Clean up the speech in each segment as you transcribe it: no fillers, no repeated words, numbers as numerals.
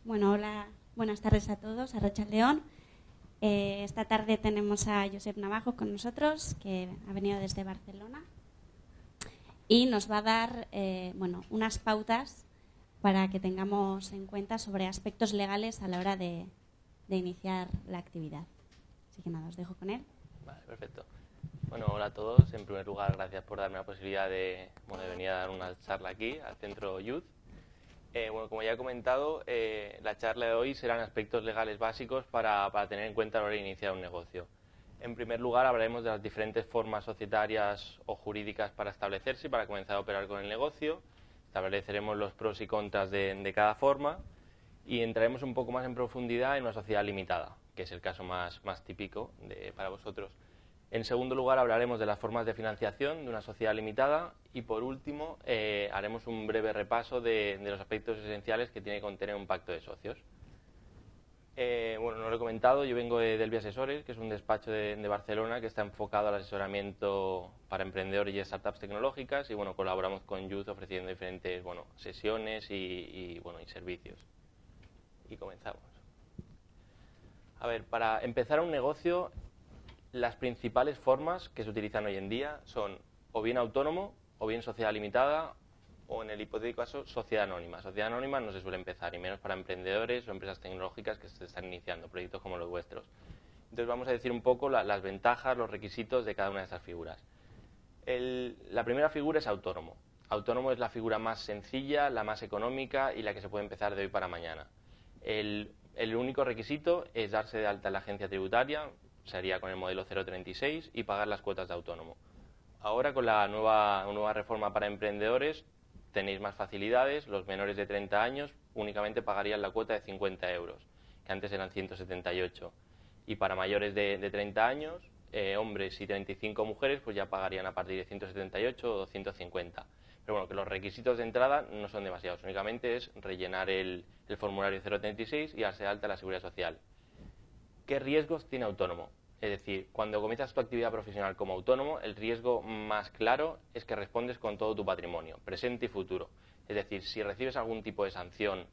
Bueno, hola, buenas tardes a todos, a Arratsaldeon. Esta tarde tenemos a Josep Navajo con nosotros, que ha venido desde Barcelona y nos va a dar unas pautas para que tengamos en cuenta sobre aspectos legales a la hora de iniciar la actividad. Así que nada, os dejo con él. Vale, perfecto. Bueno, hola a todos. En primer lugar, gracias por darme la posibilidad de venir a dar una charla aquí al Centro Youth. Como ya he comentado, la charla de hoy serán aspectos legales básicos para tener en cuenta a la hora de iniciar un negocio. En primer lugar, hablaremos de las diferentes formas societarias o jurídicas para establecerse y para comenzar a operar con el negocio. Estableceremos los pros y contras de cada forma y entraremos un poco más en profundidad en una sociedad limitada, que es el caso más típico para vosotros. En segundo lugar, hablaremos de las formas de financiación de una sociedad limitada y, por último, haremos un breve repaso de los aspectos esenciales que tiene que contener un pacto de socios. No lo he comentado, yo vengo de Delvi Asesores, que es un despacho de Barcelona que está enfocado al asesoramiento para emprendedores y startups tecnológicas y colaboramos con Youth ofreciendo diferentes sesiones y servicios. Y comenzamos. A ver, para empezar un negocio, las principales formas que se utilizan hoy en día son o bien autónomo, o bien sociedad limitada, o en el hipotético caso, sociedad anónima. Sociedad anónima no se suele empezar, y menos para emprendedores o empresas tecnológicas que se están iniciando, proyectos como los vuestros. Entonces vamos a decir un poco las ventajas, los requisitos de cada una de estas figuras. La primera figura es autónomo. Autónomo es la figura más sencilla, la más económica y la que se puede empezar de hoy para mañana. El único requisito es darse de alta en la agencia tributaria, se haría con el modelo 036 y pagar las cuotas de autónomo. Ahora con la nueva reforma para emprendedores tenéis más facilidades, los menores de 30 años únicamente pagarían la cuota de 50 euros, que antes eran 178. Y para mayores de 30 años, hombres y 35 mujeres, pues ya pagarían a partir de 178 o 250. Pero bueno, que los requisitos de entrada no son demasiados, únicamente es rellenar el formulario 036 y darse de alta a la Seguridad Social. ¿Qué riesgos tiene autónomo? Es decir, cuando comienzas tu actividad profesional como autónomo, el riesgo más claro es que respondes con todo tu patrimonio, presente y futuro. Es decir, si recibes algún tipo de sanción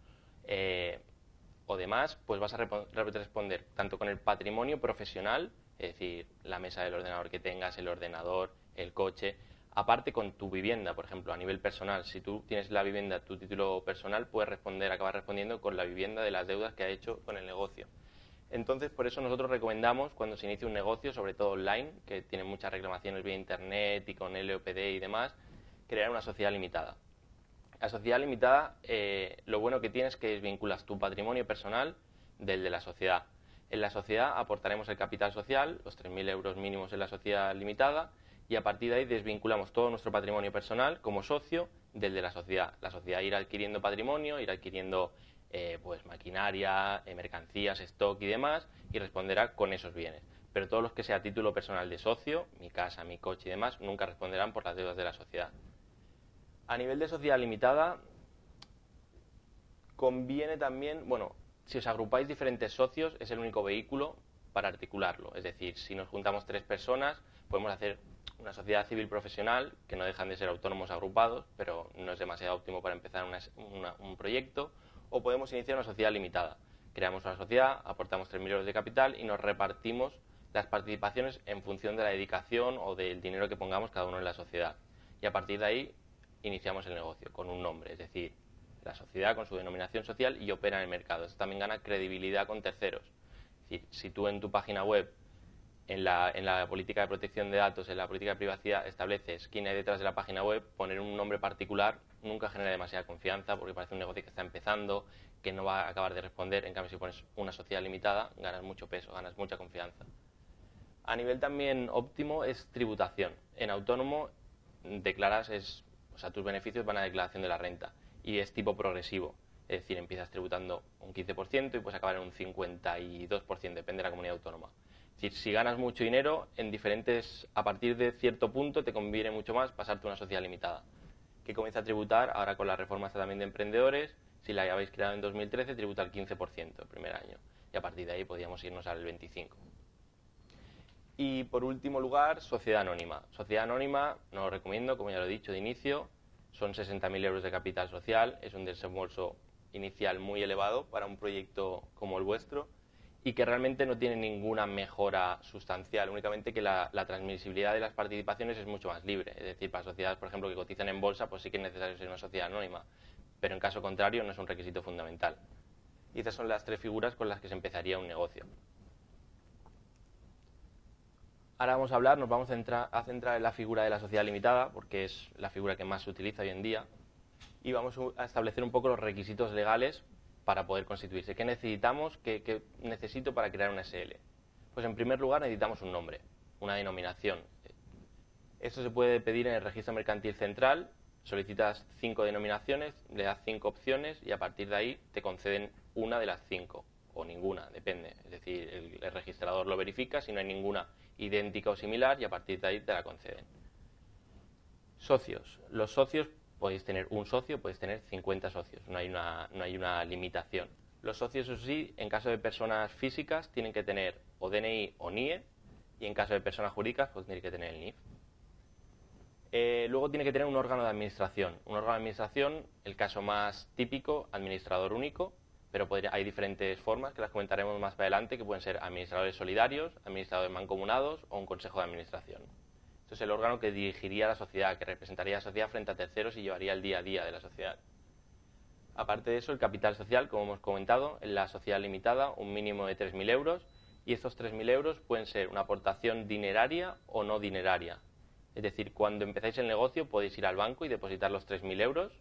o demás, pues vas a responder tanto con el patrimonio profesional, es decir, la mesa del ordenador que tengas, el ordenador, el coche, aparte con tu vivienda, por ejemplo, a nivel personal. Si tú tienes la vivienda, tu título personal, puedes acabar respondiendo con la vivienda de las deudas que ha hecho con el negocio. Entonces, por eso nosotros recomendamos, cuando se inicia un negocio, sobre todo online, que tiene muchas reclamaciones vía internet y con LOPD y demás, crear una sociedad limitada. La sociedad limitada, lo bueno que tiene es que desvinculas tu patrimonio personal del de la sociedad. En la sociedad aportaremos el capital social, los 3.000 euros mínimos en la sociedad limitada, y a partir de ahí desvinculamos todo nuestro patrimonio personal como socio del de la sociedad. La sociedad irá adquiriendo patrimonio, irá adquiriendo maquinaria, mercancías, stock y demás, y responderá con esos bienes. Pero todos los que sea título personal de socio, mi casa, mi coche y demás, nunca responderán por las deudas de la sociedad. A nivel de sociedad limitada, conviene también, si os agrupáis diferentes socios, es el único vehículo para articularlo. Es decir, si nos juntamos 3 personas, podemos hacer una sociedad civil profesional, que no dejan de ser autónomos agrupados, pero no es demasiado óptimo para empezar un proyecto, o podemos iniciar una sociedad limitada. Creamos una sociedad, aportamos 3.000 euros de capital y nos repartimos las participaciones en función de la dedicación o del dinero que pongamos cada uno en la sociedad. Y a partir de ahí iniciamos el negocio con un nombre, es decir, la sociedad con su denominación social y opera en el mercado. Esto también gana credibilidad con terceros. Es decir, si tú en tu página web, en la política de protección de datos, en la política de privacidad, estableces quién hay detrás de la página web, poner un nombre particular nunca genera demasiada confianza porque parece un negocio que está empezando, que no va a acabar de responder. En cambio, si pones una sociedad limitada, ganas mucho peso, ganas mucha confianza. A nivel también óptimo es tributación. En autónomo declaras, tus beneficios van a declaración de la renta y es tipo progresivo. Es decir, empiezas tributando un 15% y puedes acabar en un 52%, depende de la comunidad autónoma. Es decir, si ganas mucho dinero, a partir de cierto punto te conviene mucho más pasarte a una sociedad limitada, que comienza a tributar, ahora con la reforma también de emprendedores, si la habéis creado en 2013, tributa el 15% el primer año, y a partir de ahí podríamos irnos al 25%. Y por último lugar, sociedad anónima. Sociedad anónima, no lo recomiendo, como ya lo he dicho de inicio, son 60.000 euros de capital social, es un desembolso inicial muy elevado para un proyecto como el vuestro y que realmente no tiene ninguna mejora sustancial, únicamente que la transmisibilidad de las participaciones es mucho más libre. Es decir, para sociedades, por ejemplo, que cotizan en bolsa, pues sí que es necesario ser una sociedad anónima, pero en caso contrario no es un requisito fundamental. Y esas son las tres figuras con las que se empezaría un negocio. Ahora vamos a hablar, nos vamos a centrar en la figura de la sociedad limitada, porque es la figura que más se utiliza hoy en día, y vamos a establecer un poco los requisitos legales para poder constituirse. ¿Qué necesitamos? ¿Qué necesito para crear una SL? Pues en primer lugar necesitamos un nombre, una denominación. Esto se puede pedir en el registro mercantil central, solicitas 5 denominaciones, le das 5 opciones y a partir de ahí te conceden una de las 5, o ninguna, depende. Es decir, el registrador lo verifica, si no hay ninguna idéntica o similar y a partir de ahí te la conceden. Socios. Los socios, podéis tener un socio, podéis tener 50 socios, no hay una limitación. Los socios, eso sí, en caso de personas físicas, tienen que tener o DNI o NIE, y en caso de personas jurídicas, pues tienen que tener el NIF. Luego tiene que tener un órgano de administración. Un órgano de administración, el caso más típico, administrador único, pero hay diferentes formas que las comentaremos más adelante, que pueden ser administradores solidarios, administradores mancomunados o un consejo de administración. Esto es el órgano que dirigiría la sociedad, que representaría a la sociedad frente a terceros y llevaría el día a día de la sociedad. Aparte de eso, el capital social, como hemos comentado, en la sociedad limitada, un mínimo de 3.000 euros, y estos 3.000 euros pueden ser una aportación dineraria o no dineraria. Es decir, cuando empezáis el negocio podéis ir al banco y depositar los 3.000 euros,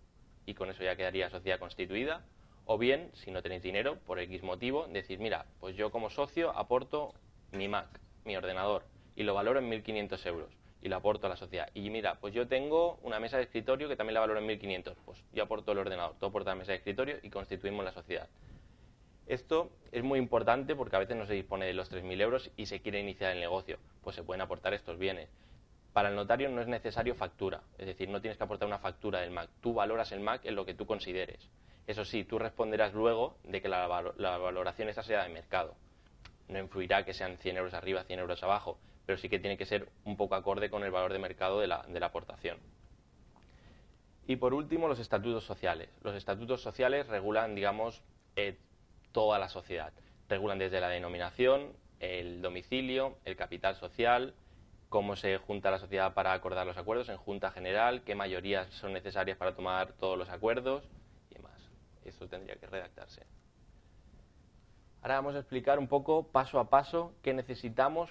y con eso ya quedaría sociedad constituida, o bien, si no tenéis dinero, por X motivo, decir, mira, pues yo como socio aporto mi Mac, mi ordenador, y lo valoro en 1.500 euros. Y lo aporto a la sociedad. Y mira, pues yo tengo una mesa de escritorio que también la valoro en 1.500. Pues yo aporto el ordenador, tú aportas la mesa de escritorio y constituimos la sociedad. Esto es muy importante porque a veces no se dispone de los 3.000 euros y se quiere iniciar el negocio. Pues se pueden aportar estos bienes. Para el notario no es necesario factura. Es decir, no tienes que aportar una factura del MAC. Tú valoras el MAC en lo que tú consideres. Eso sí, tú responderás luego de que la valoración esa sea de mercado. No influirá que sean 100 euros arriba, 100 euros abajo, pero sí que tiene que ser un poco acorde con el valor de mercado de la aportación. Y por último, los estatutos sociales. Los estatutos sociales regulan, digamos, toda la sociedad. Regulan desde la denominación, el domicilio, el capital social, cómo se junta la sociedad para acordar los acuerdos en junta general, qué mayorías son necesarias para tomar todos los acuerdos y demás. Esto tendría que redactarse. Ahora vamos a explicar un poco, paso a paso, qué necesitamos.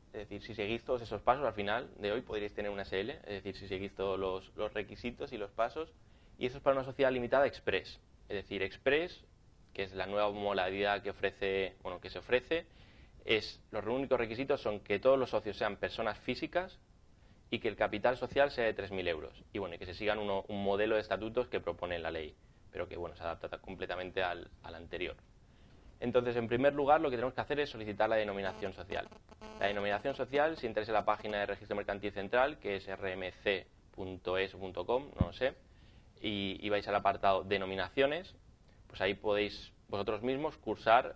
Es decir, si seguís todos esos pasos, al final de hoy podréis tener una SL, es decir, si seguís todos los requisitos y los pasos. Y eso es para una sociedad limitada express. Es decir, express, que es la nueva modalidad que se ofrece, los únicos requisitos son que todos los socios sean personas físicas y que el capital social sea de 3.000 euros. Y bueno, y que se sigan un modelo de estatutos que propone la ley, pero que bueno, se adapta completamente al anterior. Entonces, en primer lugar, lo que tenemos que hacer es solicitar la denominación social. La denominación social, si entráis en la página de Registro Mercantil Central, que es rmc.es.com, no lo sé, y vais al apartado Denominaciones, pues ahí podéis vosotros mismos cursar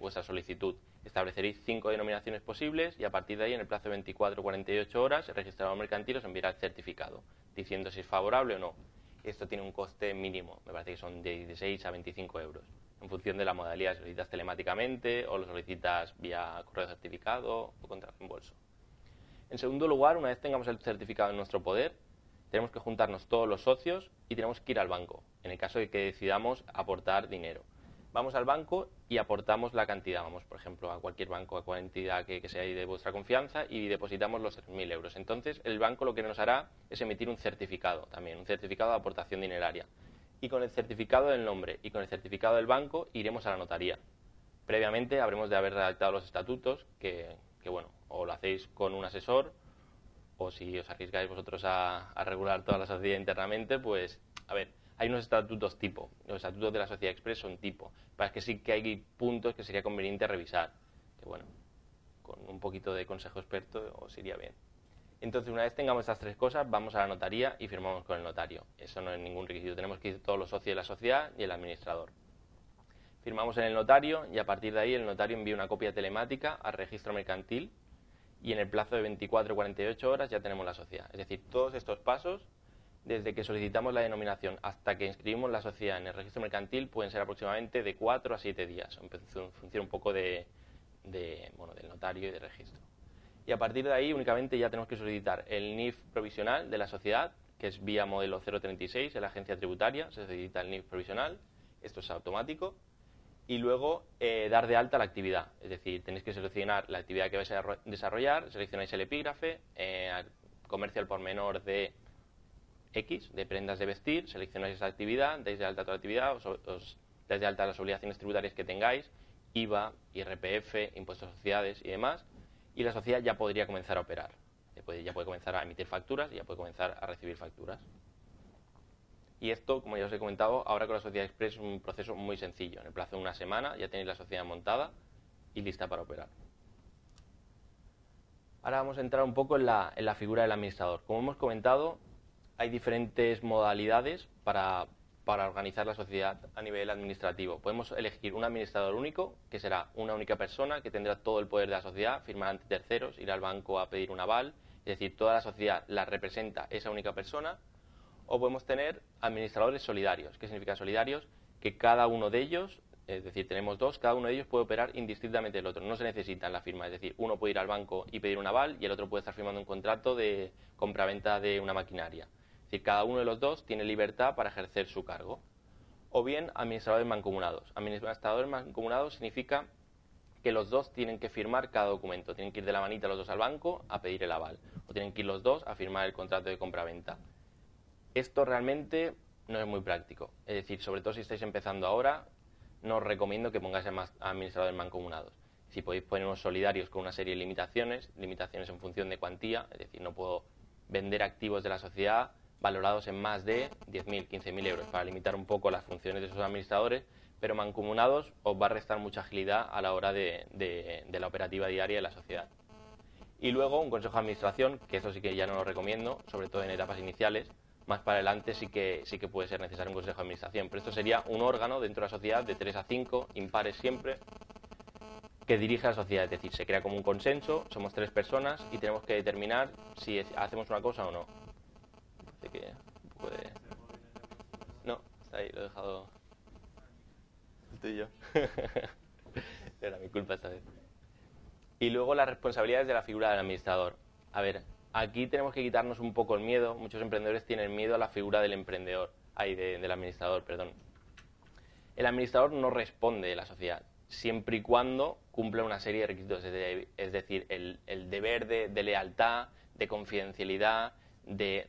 vuestra solicitud. Estableceréis 5 denominaciones posibles y a partir de ahí, en el plazo de 24 o 48 horas, el registrador mercantil os enviará el certificado, diciendo si es favorable o no. Esto tiene un coste mínimo, me parece que son de 16 a 25 euros. En función de la modalidad, si solicitas telemáticamente o lo solicitas vía correo certificado o contra reembolso. En segundo lugar, una vez tengamos el certificado en nuestro poder, tenemos que juntarnos todos los socios y tenemos que ir al banco, en el caso de que decidamos aportar dinero. Vamos al banco y aportamos la cantidad, vamos por ejemplo a cualquier banco, a cualquier entidad que sea de vuestra confianza y depositamos los 3.000 euros. Entonces el banco lo que nos hará es emitir un certificado también, un certificado de aportación dineraria. Y con el certificado del nombre y con el certificado del banco iremos a la notaría. Previamente habremos de haber redactado los estatutos, que bueno, o lo hacéis con un asesor, o si os arriesgáis vosotros a regular toda la sociedad internamente, pues, a ver, hay unos estatutos tipo. Los estatutos de la sociedad express son tipo. Pero es que sí que hay puntos que sería conveniente revisar. Que bueno, con un poquito de consejo experto os iría bien. Entonces, una vez tengamos estas tres cosas, vamos a la notaría y firmamos con el notario. Eso no es ningún requisito. Tenemos que ir todos los socios de la sociedad y el administrador. Firmamos en el notario y a partir de ahí el notario envía una copia telemática al registro mercantil y en el plazo de 24 o 48 horas ya tenemos la sociedad. Es decir, todos estos pasos desde que solicitamos la denominación hasta que inscribimos la sociedad en el registro mercantil pueden ser aproximadamente de 4 a 7 días, en función un poco del notario y del registro. Y a partir de ahí únicamente ya tenemos que solicitar el NIF provisional de la sociedad, que es vía modelo 036 en la agencia tributaria, se solicita el NIF provisional, esto es automático, y luego dar de alta la actividad, es decir, tenéis que seleccionar la actividad que vais a desarrollar, seleccionáis el epígrafe, comercio al por menor de X, de prendas de vestir, seleccionáis esa actividad, dais de alta toda la actividad, os dais de alta las obligaciones tributarias que tengáis, IVA, IRPF, impuestos a sociedades y demás, y la sociedad ya podría comenzar a operar. Ya puede comenzar a emitir facturas y ya puede comenzar a recibir facturas. Y esto, como ya os he comentado, ahora con la Sociedad Express es un proceso muy sencillo. En el plazo de una semana ya tenéis la sociedad montada y lista para operar. Ahora vamos a entrar un poco en la figura del administrador. Como hemos comentado, hay diferentes modalidades para organizar la sociedad a nivel administrativo. Podemos elegir un administrador único, que será una única persona que tendrá todo el poder de la sociedad, firmar ante terceros, ir al banco a pedir un aval, es decir, toda la sociedad la representa esa única persona. O podemos tener administradores solidarios. ¿Qué significa solidarios? Que cada uno de ellos, es decir, tenemos dos, cada uno de ellos puede operar indistintamente del otro. No se necesita la firma, es decir, uno puede ir al banco y pedir un aval y el otro puede estar firmando un contrato de compraventa de una maquinaria. Es decir, cada uno de los dos tiene libertad para ejercer su cargo. O bien, administradores mancomunados. Administradores mancomunados significa que los dos tienen que firmar cada documento. Tienen que ir de la manita los dos al banco a pedir el aval. O tienen que ir los dos a firmar el contrato de compraventa. Esto realmente no es muy práctico. Es decir, sobre todo si estáis empezando ahora, no os recomiendo que pongáis a administradores mancomunados. Si podéis poner unos solidarios con una serie de limitaciones en función de cuantía, es decir, no puedo vender activos de la sociedad valorados en más de 10.000, 15.000 euros para limitar un poco las funciones de esos administradores, pero mancomunados os va a restar mucha agilidad a la hora de la operativa diaria de la sociedad. Y luego un consejo de administración, que eso sí que ya no lo recomiendo, sobre todo en etapas iniciales. Más para adelante sí que puede ser necesario un consejo de administración, pero esto sería un órgano dentro de la sociedad de 3 a 5, impares siempre, que dirige a la sociedad. Es decir, se crea como un consenso, somos 3 personas y tenemos que determinar si hacemos una cosa o no. Así que un poco de... No, está ahí, lo he dejado... Estoy yo. Era mi culpa esta vez. Y luego las responsabilidades de la figura del administrador. A ver... Aquí tenemos que quitarnos un poco el miedo. Muchos emprendedores tienen miedo a la figura del del administrador, perdón. El administrador no responde de la sociedad, siempre y cuando cumpla una serie de requisitos. Es decir, el deber de lealtad, de confidencialidad, de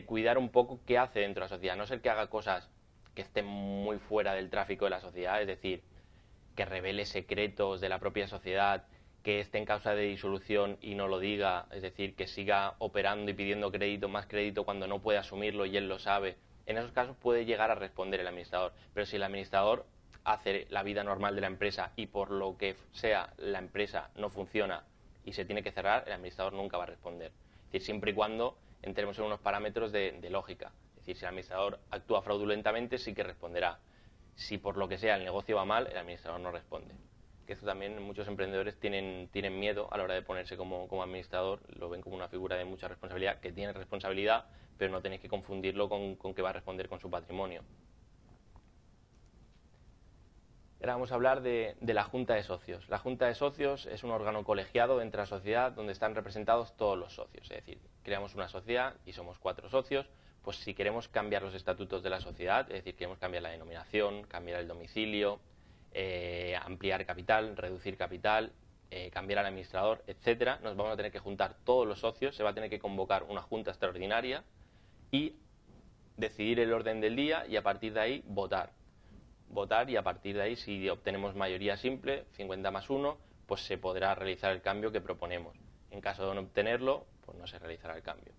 cuidar un poco qué hace dentro de la sociedad. No ser que haga cosas que estén muy fuera del tráfico de la sociedad, es decir, que revele secretos de la propia sociedad, que esté en causa de disolución y no lo diga, es decir, que siga operando y pidiendo crédito, más crédito cuando no puede asumirlo y él lo sabe. En esos casos puede llegar a responder el administrador, pero si el administrador hace la vida normal de la empresa y por lo que sea la empresa no funciona y se tiene que cerrar, el administrador nunca va a responder. Es decir, siempre y cuando entremos en unos parámetros de lógica. Es decir, si el administrador actúa fraudulentamente, sí que responderá. Si por lo que sea el negocio va mal, el administrador no responde. Que esto también muchos emprendedores tienen miedo a la hora de ponerse como administrador, lo ven como una figura de mucha responsabilidad, que tiene responsabilidad, pero no tenéis que confundirlo con que va a responder con su patrimonio. Ahora vamos a hablar de la Junta de Socios. La Junta de Socios es un órgano colegiado dentro de la sociedad donde están representados todos los socios. Es decir, creamos una sociedad y somos 4 socios, pues si queremos cambiar los estatutos de la sociedad, es decir, queremos cambiar la denominación, cambiar el domicilio, ampliar capital, reducir capital, cambiar al administrador, etcétera, nos vamos a tener que juntar todos los socios, se va a tener que convocar una junta extraordinaria y decidir el orden del día y a partir de ahí votar y a partir de ahí si obtenemos mayoría simple, 50 más 1, pues se podrá realizar el cambio que proponemos. En caso de no obtenerlo, pues no se realizará el cambio.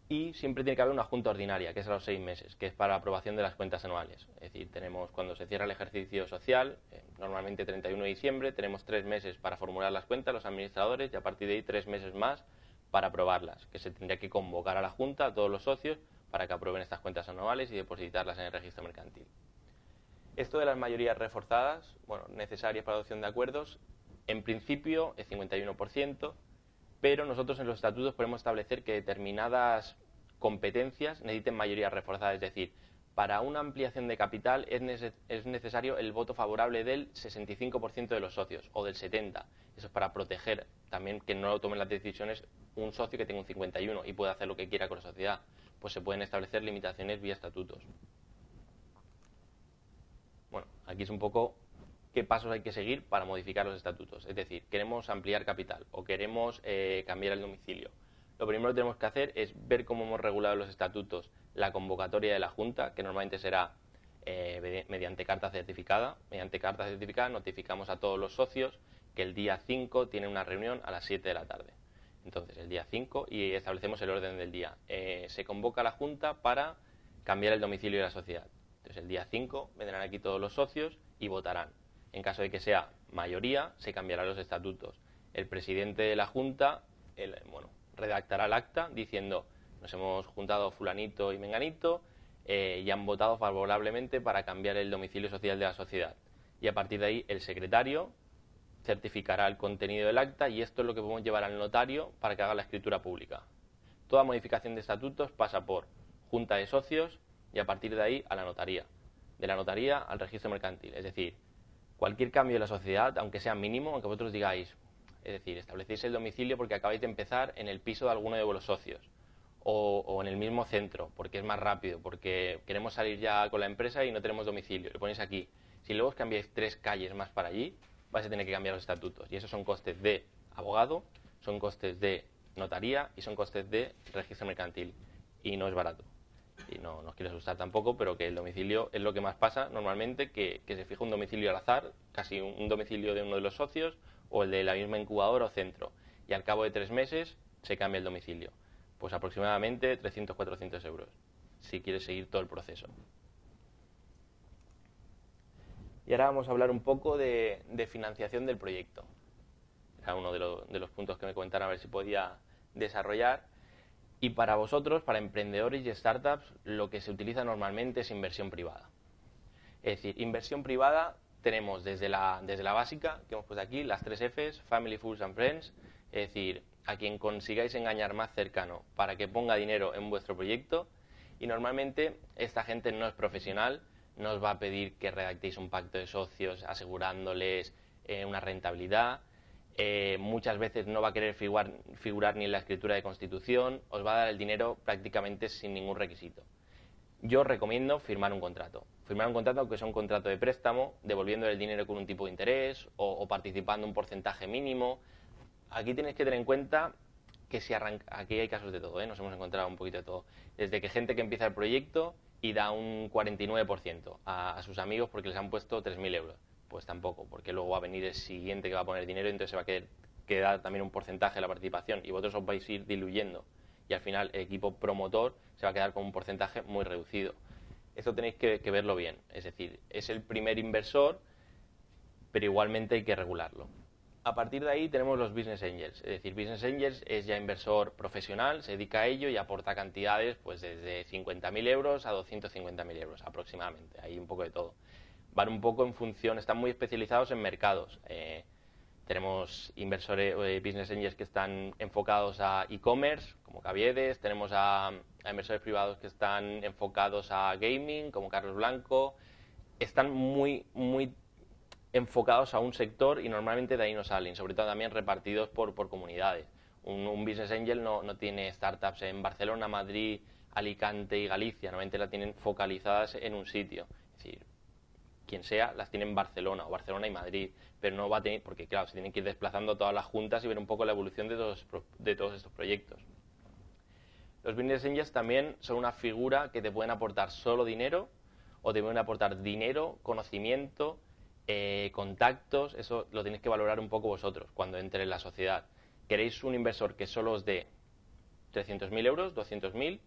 Y siempre tiene que haber una junta ordinaria, que es a los 6 meses, que es para aprobación de las cuentas anuales. Es decir, tenemos cuando se cierra el ejercicio social, normalmente 31 de diciembre, tenemos 3 meses para formular las cuentas, los administradores, y a partir de ahí 3 meses más para aprobarlas, que se tendría que convocar a la junta, a todos los socios, para que aprueben estas cuentas anuales y depositarlas en el registro mercantil. Esto de las mayorías reforzadas, bueno, necesarias para la adopción de acuerdos, en principio es 51%, pero nosotros en los estatutos podemos establecer que determinadas competencias necesiten mayoría reforzada, es decir, para una ampliación de capital es necesario el voto favorable del 65% de los socios o del 70%. Eso es para proteger también que no tomen las decisiones un socio que tenga un 51% y pueda hacer lo que quiera con la sociedad. Pues se pueden establecer limitaciones vía estatutos. Bueno, aquí es un poco qué pasos hay que seguir para modificar los estatutos. Es decir, queremos ampliar capital o queremos cambiar el domicilio. Lo primero que tenemos que hacer es ver cómo hemos regulado los estatutos la convocatoria de la Junta, que normalmente será mediante carta certificada. Mediante carta certificada notificamos a todos los socios que el día 5 tienen una reunión a las 7 de la tarde. Entonces, el día 5 y establecemos el orden del día. Se convoca a la Junta para cambiar el domicilio de la sociedad. Entonces, el día 5 vendrán aquí todos los socios y votarán. En caso de que sea mayoría, se cambiarán los estatutos. El presidente de la Junta redactará el acta diciendo: nos hemos juntado fulanito y menganito y han votado favorablemente para cambiar el domicilio social de la sociedad. Y a partir de ahí el secretario certificará el contenido del acta y esto es lo que podemos llevar al notario para que haga la escritura pública. Toda modificación de estatutos pasa por junta de socios y a partir de ahí a la notaría. De la notaría al registro mercantil. Es decir, cualquier cambio de la sociedad, aunque sea mínimo, aunque vosotros digáis, es decir, establecéis el domicilio porque acabáis de empezar en el piso de alguno de vuestros socios o en el mismo centro, porque es más rápido, porque queremos salir ya con la empresa y no tenemos domicilio, lo ponéis aquí. Si luego os cambiáis 3 calles más para allí, vais a tener que cambiar los estatutos. Y esos son costes de abogado, son costes de notaría y son costes de registro mercantil. Y no es barato. Y no os quiero asustar tampoco, pero que el domicilio es lo que más pasa normalmente, que se fija un domicilio al azar, casi un domicilio de uno de los socios o el de la misma incubadora o centro. Y al cabo de 3 meses se cambia el domicilio. Pues aproximadamente 300-400 euros, si quieres seguir todo el proceso. Y ahora vamos a hablar un poco de financiación del proyecto. Era uno de los puntos que me comentaron a ver si podía desarrollar. Y para vosotros, para emprendedores y startups, lo que se utiliza normalmente es inversión privada. Es decir, inversión privada tenemos desde la básica, que hemos puesto aquí, las 3 Fs, Family, Fools and Friends. Es decir, a quien consigáis engañar más cercano para que ponga dinero en vuestro proyecto. Y normalmente esta gente no es profesional, no os va a pedir que redactéis un pacto de socios asegurándoles una rentabilidad. Muchas veces no va a querer figurar ni en la escritura de constitución, os va a dar el dinero prácticamente sin ningún requisito. Yo os recomiendo firmar un contrato. Firmar un contrato que es un contrato de préstamo, devolviendo el dinero con un tipo de interés o participando un porcentaje mínimo. Aquí tenéis que tener en cuenta que si aquí hay casos de todo, nos hemos encontrado un poquito de todo. Desde que gente que empieza el proyecto y da un 49% a sus amigos porque les han puesto 3.000 euros. Pues tampoco, porque luego va a venir el siguiente que va a poner dinero y entonces se va a quedar también un porcentaje de la participación y vosotros os vais a ir diluyendo y al final el equipo promotor se va a quedar con un porcentaje muy reducido. Esto tenéis que verlo bien, es decir, es el primer inversor, pero igualmente hay que regularlo. A partir de ahí tenemos los Business Angels, es decir, Business Angels es ya inversor profesional, se dedica a ello y aporta cantidades pues desde 50.000 euros a 250.000 euros aproximadamente, hay un poco de todo. Van un poco en función, están muy especializados en mercados. Tenemos inversores, Business Angels que están enfocados a e-commerce, como Caviedes, tenemos a inversores privados que están enfocados a gaming, como Carlos Blanco. Están muy enfocados a un sector y normalmente de ahí no salen, sobre todo también repartidos por comunidades. Un Business Angel no tiene startups en Barcelona, Madrid, Alicante y Galicia, normalmente las tienen focalizadas en un sitio. Es decir, quien sea, las tiene en Barcelona o Barcelona y Madrid, pero no va a tener, porque claro, se tienen que ir desplazando todas las juntas y ver un poco la evolución de todos estos proyectos. Los Business Angels también son una figura que te pueden aportar solo dinero o te pueden aportar dinero, conocimiento, contactos. Eso lo tenéis que valorar un poco vosotros cuando entre en la sociedad. ¿Queréis un inversor que solo os dé 300.000 euros, 200.000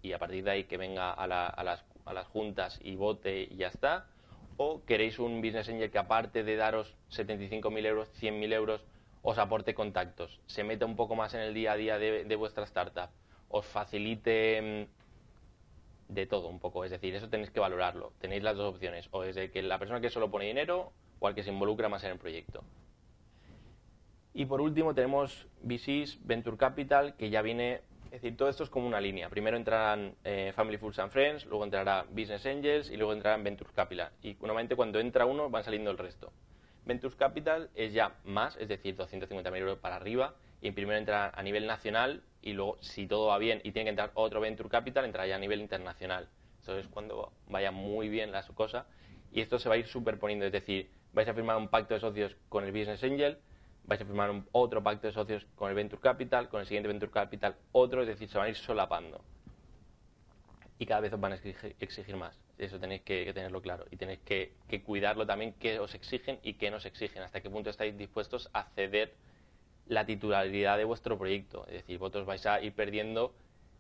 y a partir de ahí que venga a las juntas y vote y ya está? ¿O queréis un Business Angel que aparte de daros 75.000 euros, 100.000 euros, os aporte contactos, se meta un poco más en el día a día de vuestra startup, os facilite de todo un poco? Es decir, eso tenéis que valorarlo. Tenéis las dos opciones, o desde que la persona que solo pone dinero o al que se involucra más en el proyecto. Y por último tenemos VCs, Venture Capital, que ya viene Es decir, todo esto es como una línea. Primero entrarán Family, Fools and Friends, luego entrará Business Angels y luego entrarán Ventures Capital. Y normalmente cuando entra uno van saliendo el resto. Ventures Capital es ya más, es decir, 250.000 euros para arriba. Y primero entra a nivel nacional y luego, si todo va bien y tiene que entrar otro Venture Capital, entra ya a nivel internacional. Eso es cuando vaya muy bien la cosa. Y esto se va a ir superponiendo, es decir, vais a firmar un pacto de socios con el Business Angel, vais a firmar otro pacto de socios con el Venture Capital, con el siguiente Venture Capital otro, es decir, se van a ir solapando. Y cada vez os van a exigir más. Eso tenéis que tenerlo claro. Y tenéis que cuidarlo también, qué os exigen y qué no os exigen. Hasta qué punto estáis dispuestos a ceder la titularidad de vuestro proyecto. Es decir, vosotros vais a ir perdiendo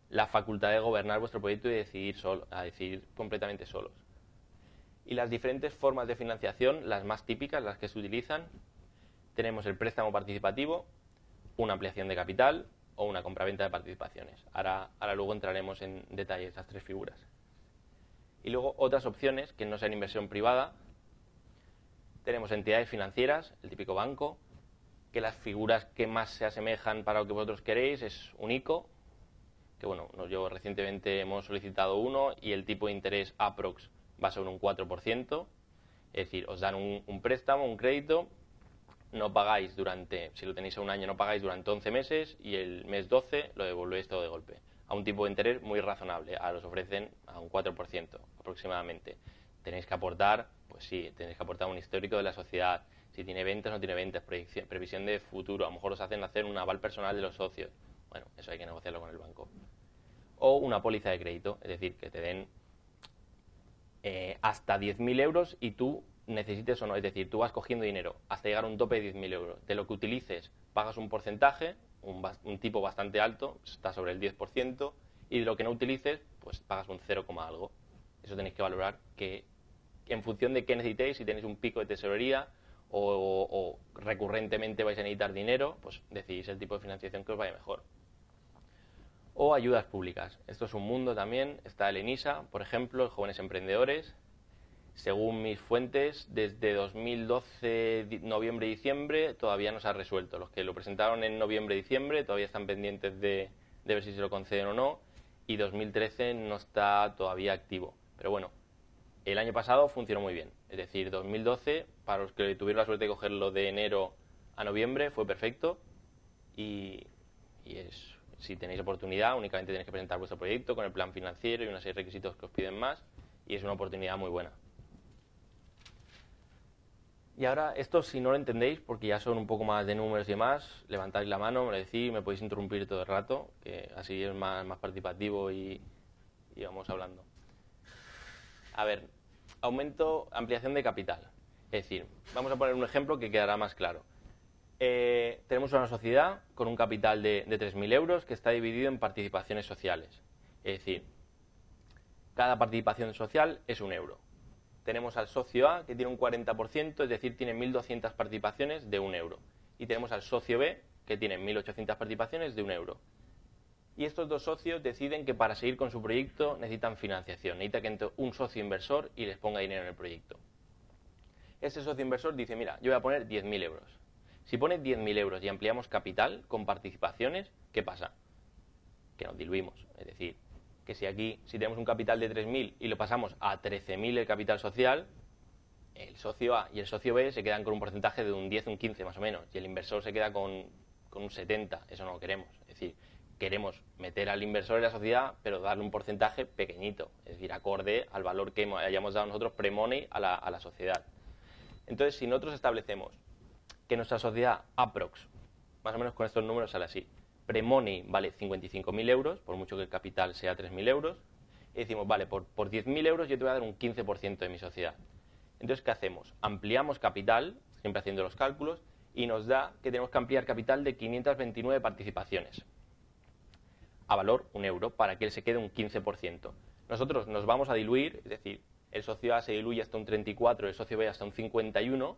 la facultad de gobernar vuestro proyecto y decidir completamente solos. Y las diferentes formas de financiación, las más típicas, las que se utilizan, tenemos el préstamo participativo, una ampliación de capital o una compraventa de participaciones. Ahora luego entraremos en detalle esas tres figuras. Y luego otras opciones que no sean inversión privada. Tenemos entidades financieras, el típico banco, que las figuras que más se asemejan para lo que vosotros queréis es un ICO, que bueno, yo recientemente hemos solicitado uno y el tipo de interés aprox va sobre un 4%, es decir, os dan un préstamo, un crédito, no pagáis si lo tenéis a un año, no pagáis durante 11 meses y el mes 12 lo devolvéis todo de golpe, a un tipo de interés muy razonable, os ofrecen a un 4% aproximadamente. Tenéis que aportar, pues sí, tenéis que aportar un histórico de la sociedad, si tiene ventas o no tiene ventas, previsión de futuro, a lo mejor os hacen hacer un aval personal de los socios, bueno, eso hay que negociarlo con el banco. O una póliza de crédito, es decir, que te den hasta 10.000 euros y tú necesites o no, es decir, tú vas cogiendo dinero hasta llegar a un tope de 10.000 euros. De lo que utilices pagas un porcentaje, un tipo bastante alto, está sobre el 10%, y de lo que no utilices, pues pagas un 0, algo. Eso tenéis que valorar, que en función de qué necesitéis, si tenéis un pico de tesorería o recurrentemente vais a necesitar dinero, pues decidís el tipo de financiación que os vaya mejor. O ayudas públicas. Esto es un mundo también. Está el ENISA, por ejemplo, Jóvenes Emprendedores. Según mis fuentes, desde 2012, noviembre y diciembre, todavía no se ha resuelto. Los que lo presentaron en noviembre y diciembre todavía están pendientes de ver si se lo conceden o no. Y 2013 no está todavía activo. Pero bueno, el año pasado funcionó muy bien. Es decir, 2012, para los que tuvieron la suerte de cogerlo de enero a noviembre, fue perfecto. Y si tenéis oportunidad, únicamente tenéis que presentar vuestro proyecto con el plan financiero y una serie de requisitos que os piden más. Y es una oportunidad muy buena. Y ahora, esto si no lo entendéis, porque ya son un poco más de números y demás, levantáis la mano, me lo decís, me podéis interrumpir todo el rato, que así es más participativo y vamos hablando. A ver, ampliación de capital. Es decir, vamos a poner un ejemplo que quedará más claro. Tenemos una sociedad con un capital de 3.000 euros que está dividido en participaciones sociales. Es decir, cada participación social es 1 euro. Tenemos al socio A, que tiene un 40%, es decir, tiene 1.200 participaciones de 1 euro. Y tenemos al socio B, que tiene 1.800 participaciones de 1 euro. Y estos dos socios deciden que para seguir con su proyecto necesitan financiación. Necesita que entre un socio inversor y les ponga dinero en el proyecto. Ese socio inversor dice, mira, yo voy a poner 10.000 euros. Si pone 10.000 euros y ampliamos capital con participaciones, ¿qué pasa? Que nos diluimos. Es decir, que si tenemos un capital de 3.000 y lo pasamos a 13.000 el capital social, el socio A y el socio B se quedan con un porcentaje de un 10, un 15 más o menos, y el inversor se queda con un 70. Eso no lo queremos. Es decir, queremos meter al inversor en la sociedad, pero darle un porcentaje pequeñito, es decir, acorde al valor que hayamos dado nosotros pre-money a la sociedad. Entonces, si nosotros establecemos que nuestra sociedad aprox, más o menos con estos números sale así, pre-money vale 55.000 euros, por mucho que el capital sea 3.000 euros, y decimos, vale, por 10.000 euros yo te voy a dar un 15% de mi sociedad. Entonces, ¿qué hacemos? Ampliamos capital, siempre haciendo los cálculos, y nos da que tenemos que ampliar capital de 529 participaciones, a valor 1 euro, para que él se quede un 15%. Nosotros nos vamos a diluir, es decir, el socio A se diluye hasta un 34, el socio B hasta un 51,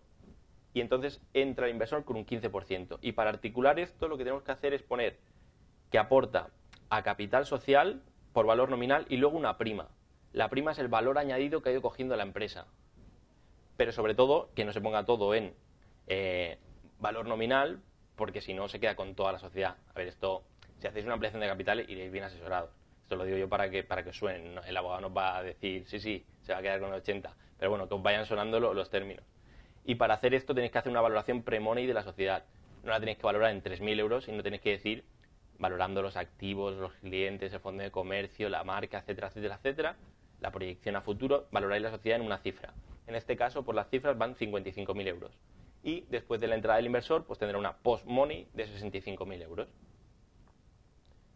y entonces entra el inversor con un 15%. Y para articular esto lo que tenemos que hacer es poner que aporta a capital social por valor nominal y luego una prima. La prima es el valor añadido que ha ido cogiendo la empresa. Pero sobre todo que no se ponga todo en valor nominal, porque si no se queda con toda la sociedad. A ver, esto Si hacéis una ampliación de capital, iréis bien asesorados. Esto lo digo yo para que os suenen. El abogado nos va a decir, sí, se va a quedar con el 80. Pero bueno, que os vayan sonando los términos. Y para hacer esto tenéis que hacer una valoración pre-money de la sociedad. No la tenéis que valorar en 3.000 euros, sino tenéis que decir, valorando los activos, los clientes, el fondo de comercio, la marca, etcétera, etcétera, etcétera, la proyección a futuro, valoráis la sociedad en una cifra. En este caso, por las cifras van 55.000 euros. Y después de la entrada del inversor, pues tendrá una post-money de 65.000 euros.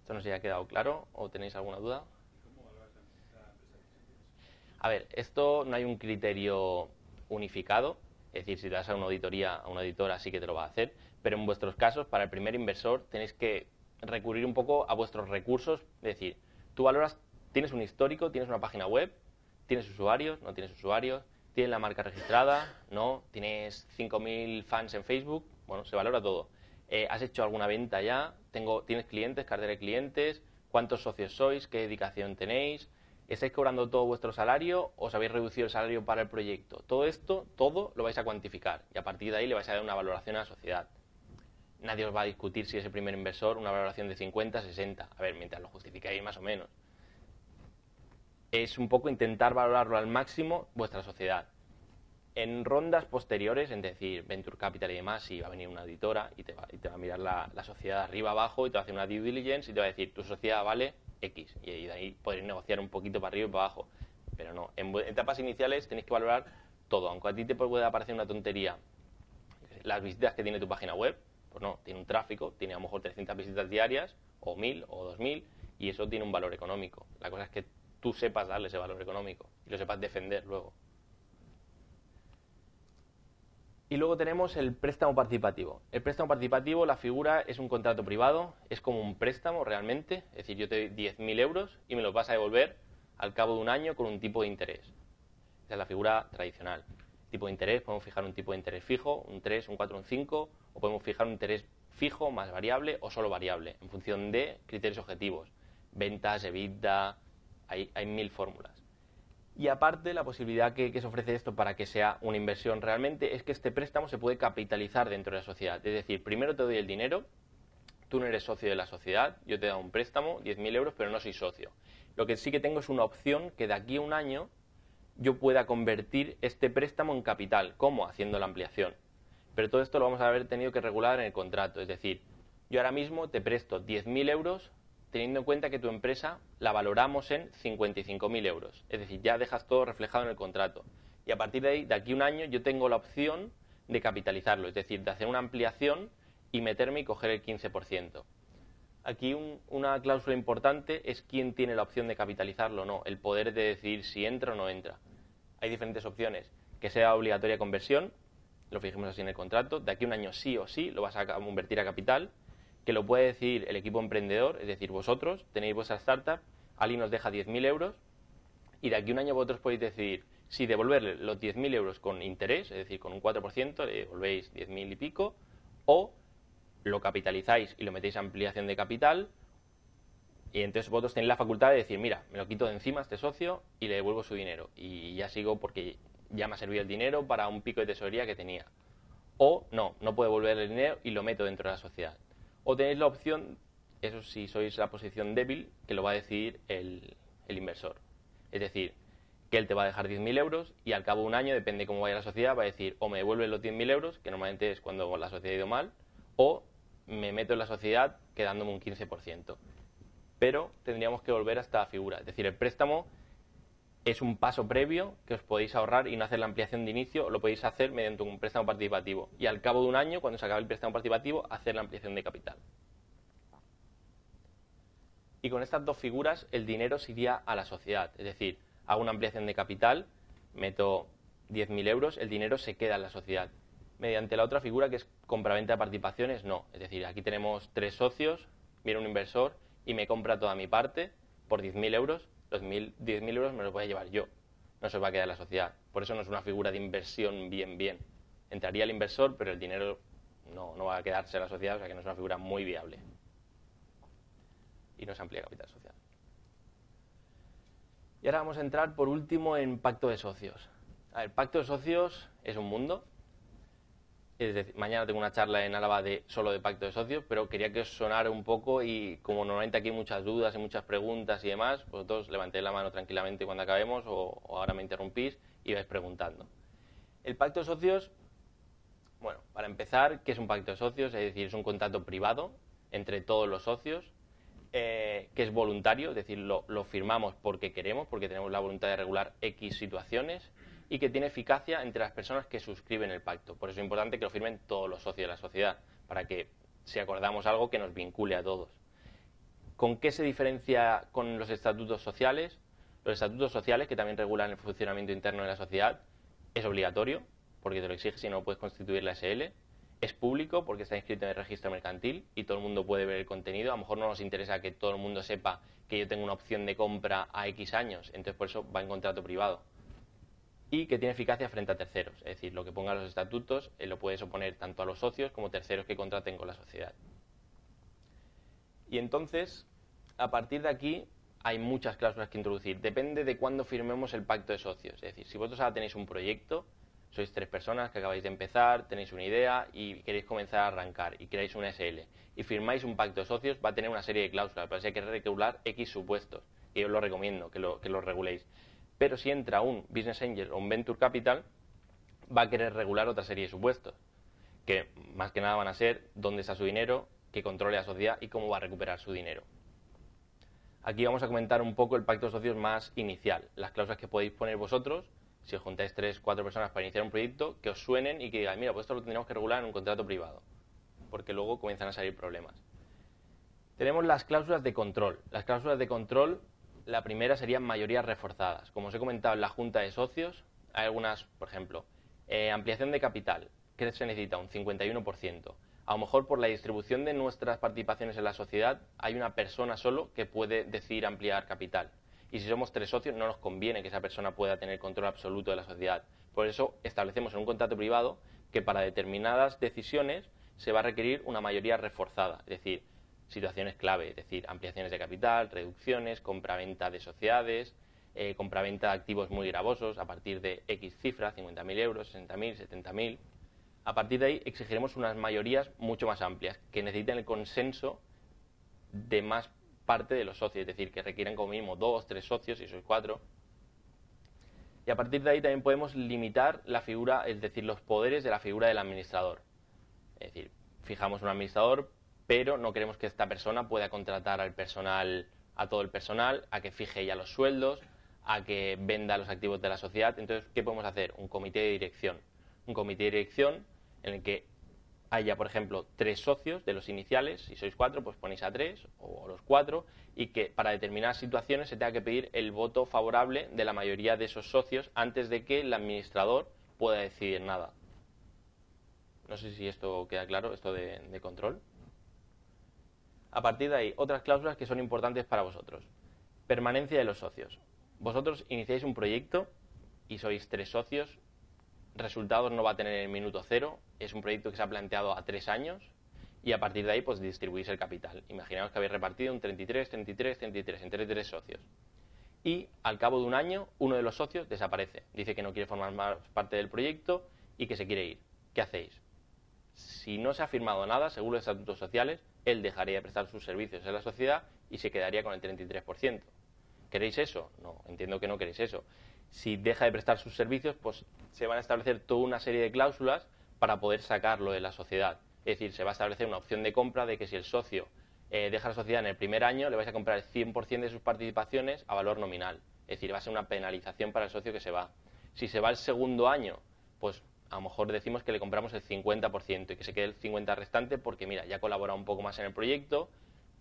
¿Esto no se ha quedado claro o tenéis alguna duda? A ver, esto no hay un criterio unificado, es decir, si te vas a una auditoría, a una auditora sí que te lo va a hacer, pero en vuestros casos, para el primer inversor, tenéis que recurrir un poco a vuestros recursos, es decir, tú valoras, tienes un histórico, tienes una página web, tienes usuarios, no tienes usuarios, tienes la marca registrada, no, tienes 5.000 fans en Facebook, bueno, se valora todo. ¿Has hecho alguna venta ya? ¿Tienes clientes, cartera de clientes? ¿Cuántos socios sois? ¿Qué dedicación tenéis? ¿Estáis cobrando todo vuestro salario o os habéis reducido el salario para el proyecto? Todo esto, todo lo vais a cuantificar y a partir de ahí le vais a dar una valoración a la sociedad. Nadie os va a discutir si es el primer inversor una valoración de 50, 60. A ver, mientras lo justificáis más o menos. Es un poco intentar valorarlo al máximo vuestra sociedad. En rondas posteriores, es decir, Venture Capital y demás, si va a venir una auditora y te va a mirar la sociedad arriba abajo y te va a hacer una due diligence y te va a decir tu sociedad vale X. Y de ahí podréis negociar un poquito para arriba y para abajo. Pero no, en etapas iniciales tenéis que valorar todo. Aunque a ti te pueda parecer una tontería las visitas que tiene tu página web, pues no, tiene un tráfico, tiene a lo mejor 300 visitas diarias, o 1.000 o 2.000, y eso tiene un valor económico. La cosa es que tú sepas darle ese valor económico y lo sepas defender luego. Y luego tenemos el préstamo participativo. El préstamo participativo, la figura es un contrato privado, es como un préstamo realmente, es decir, yo te doy 10.000 euros y me los vas a devolver al cabo de un año con un tipo de interés. Esa es la figura tradicional. Tipo de interés, podemos fijar un tipo de interés fijo, un 3, un 4, un 5, o podemos fijar un interés fijo más variable o solo variable, en función de criterios objetivos. Ventas, EBITDA, hay 1.000 fórmulas. Y aparte, la posibilidad que se ofrece esto para que sea una inversión realmente es que este préstamo se puede capitalizar dentro de la sociedad. Es decir, primero te doy el dinero, tú no eres socio de la sociedad, yo te he dado un préstamo, 10.000 euros, pero no soy socio. Lo que sí que tengo es una opción que de aquí a un año yo pueda convertir este préstamo en capital. ¿Cómo? Haciendo la ampliación. Pero todo esto lo vamos a haber tenido que regular en el contrato. Es decir, yo ahora mismo te presto 10.000 euros teniendo en cuenta que tu empresa la valoramos en 55.000 euros. Es decir, ya dejas todo reflejado en el contrato. Y a partir de ahí, de aquí a un año, yo tengo la opción de capitalizarlo. Es decir, de hacer una ampliación y meterme y coger el 15%. Aquí una cláusula importante es quién tiene la opción de capitalizarlo o no. El poder de decidir si entra o no entra. Hay diferentes opciones. Que sea obligatoria conversión, lo fijemos así en el contrato. De aquí a un año sí o sí lo vas a convertir a capital. Que lo puede decidir el equipo emprendedor, es decir, vosotros tenéis vuestra startup, alguien os deja 10.000 euros y de aquí a un año vosotros podéis decidir si devolverle los 10.000 euros con interés, es decir, con un 4%, le devolvéis 10.000 y pico, o lo capitalizáis y lo metéis a ampliación de capital y entonces vosotros tenéis la facultad de decir, mira, me lo quito de encima a este socio y le devuelvo su dinero y ya sigo porque ya me ha servido el dinero para un pico de tesorería que tenía. O no puedo devolverle el dinero y lo meto dentro de la sociedad. O tenéis la opción, eso si sois la posición débil, que lo va a decidir el inversor. Es decir, que él te va a dejar 10.000 euros y al cabo de un año, depende cómo vaya la sociedad, va a decir o me devuelve los 10.000 euros, que normalmente es cuando la sociedad ha ido mal, o me meto en la sociedad quedándome un 15%. Pero tendríamos que volver a esta figura. Es decir, el préstamo es un paso previo que os podéis ahorrar y no hacer la ampliación de inicio, lo podéis hacer mediante un préstamo participativo. Y al cabo de un año, cuando se acabe el préstamo participativo, hacer la ampliación de capital. Y con estas dos figuras, el dinero se iría a la sociedad. Es decir, hago una ampliación de capital, meto 10.000 euros, el dinero se queda en la sociedad. Mediante la otra figura, que es compraventa de participaciones, no. Es decir, aquí tenemos 3 socios, viene un inversor y me compra toda mi parte por 10.000 euros. Los 10.000 euros me los voy a llevar yo, no se os va a quedar en la sociedad. Por eso no es una figura de inversión bien. Entraría el inversor, pero el dinero no va a quedarse en la sociedad, o sea que no es una figura muy viable. Y no se amplía capital social. Y ahora vamos a entrar por último en pacto de socios. A ver, pacto de socios es un mundo. Es decir, mañana tengo una charla en Álava solo de pacto de socios, pero quería que os sonara un poco y como normalmente aquí hay muchas dudas y muchas preguntas y demás, vosotros levantéis la mano tranquilamente cuando acabemos o ahora me interrumpís y vais preguntando. El pacto de socios, bueno, para empezar, ¿qué es un pacto de socios? Es decir, es un contrato privado entre todos los socios, que es voluntario, es decir, lo firmamos porque queremos, porque tenemos la voluntad de regular X situaciones, y que tiene eficacia entre las personas que suscriben el pacto. Por eso es importante que lo firmen todos los socios de la sociedad, para que, si acordamos algo, que nos vincule a todos. ¿Con qué se diferencia con los estatutos sociales? Los estatutos sociales, que también regulan el funcionamiento interno de la sociedad, es obligatorio, porque te lo exige, si no puedes constituir la SL. Es público, porque está inscrito en el registro mercantil y todo el mundo puede ver el contenido. A lo mejor no nos interesa que todo el mundo sepa que yo tengo una opción de compra a X años, entonces por eso va en contrato privado. Y que tiene eficacia frente a terceros, es decir, lo que pongan los estatutos lo puedes oponer tanto a los socios como terceros que contraten con la sociedad. Y entonces, a partir de aquí, hay muchas cláusulas que introducir. Depende de cuándo firmemos el pacto de socios. Es decir, si vosotros ahora tenéis un proyecto, sois 3 personas que acabáis de empezar, tenéis una idea y queréis comenzar a arrancar y creáis una SL y firmáis un pacto de socios, va a tener una serie de cláusulas, pero hay que regular X supuestos, y yo os lo recomiendo que lo reguléis. Pero si entra un Business Angel o un Venture Capital, va a querer regular otra serie de supuestos, que más que nada van a ser dónde está su dinero, que controle la sociedad y cómo va a recuperar su dinero. Aquí vamos a comentar un poco el pacto de socios más inicial, las cláusulas que podéis poner vosotros, si os juntáis 3 o 4 personas para iniciar un proyecto, que os suenen y que digáis, mira, pues esto lo tendríamos que regular en un contrato privado, porque luego comienzan a salir problemas. Tenemos las cláusulas de control. Las cláusulas de control, la primera serían mayorías reforzadas. Como os he comentado en la junta de socios, hay algunas, por ejemplo, ampliación de capital, que se necesita un 51%. A lo mejor por la distribución de nuestras participaciones en la sociedad, hay una persona solo que puede decidir ampliar capital. Y si somos 3 socios, no nos conviene que esa persona pueda tener control absoluto de la sociedad. Por eso establecemos en un contrato privado que para determinadas decisiones se va a requerir una mayoría reforzada, es decir, situaciones clave, es decir, ampliaciones de capital, reducciones, compraventa de sociedades, compraventa de activos muy gravosos a partir de X cifra, 50.000 euros, 60.000, 70.000. A partir de ahí exigiremos unas mayorías mucho más amplias, que necesiten el consenso de más parte de los socios, es decir, que requieran como mínimo 2, 3 socios, si sois 4. Y a partir de ahí también podemos limitar la figura, es decir, los poderes de la figura del administrador. Es decir, fijamos un administrador, pero no queremos que esta persona pueda contratar al personal, a todo el personal, a que fije ya los sueldos, a que venda los activos de la sociedad. Entonces, ¿qué podemos hacer? Un comité de dirección. Un comité de dirección en el que haya, por ejemplo, 3 socios de los iniciales, si sois 4, pues ponéis a 3 o los 4, y que para determinadas situaciones se tenga que pedir el voto favorable de la mayoría de esos socios antes de que el administrador pueda decidir nada. No sé si esto queda claro, esto de control. A partir de ahí, otras cláusulas que son importantes para vosotros. Permanencia de los socios. Vosotros iniciáis un proyecto y sois 3 socios, resultados no va a tener en el minuto 0, es un proyecto que se ha planteado a 3 años y a partir de ahí pues distribuís el capital. Imaginaos que habéis repartido un 33, 33, 33 entre 3 socios. Y al cabo de un año, uno de los socios desaparece. Dice que no quiere formar más parte del proyecto y que se quiere ir. ¿Qué hacéis? Si no se ha firmado nada, según los estatutos sociales, él dejaría de prestar sus servicios en la sociedad y se quedaría con el 33%. ¿Queréis eso? No, entiendo que no queréis eso. Si deja de prestar sus servicios, pues se van a establecer toda una serie de cláusulas para poder sacarlo de la sociedad. Es decir, se va a establecer una opción de compra de que si el socio deja la sociedad en el primer año, le vais a comprar el 100% de sus participaciones a valor nominal. Es decir, va a ser una penalización para el socio que se va. Si se va el segundo año, pues a lo mejor decimos que le compramos el 50% y que se quede el 50% restante porque, mira, ya ha colaborado un poco más en el proyecto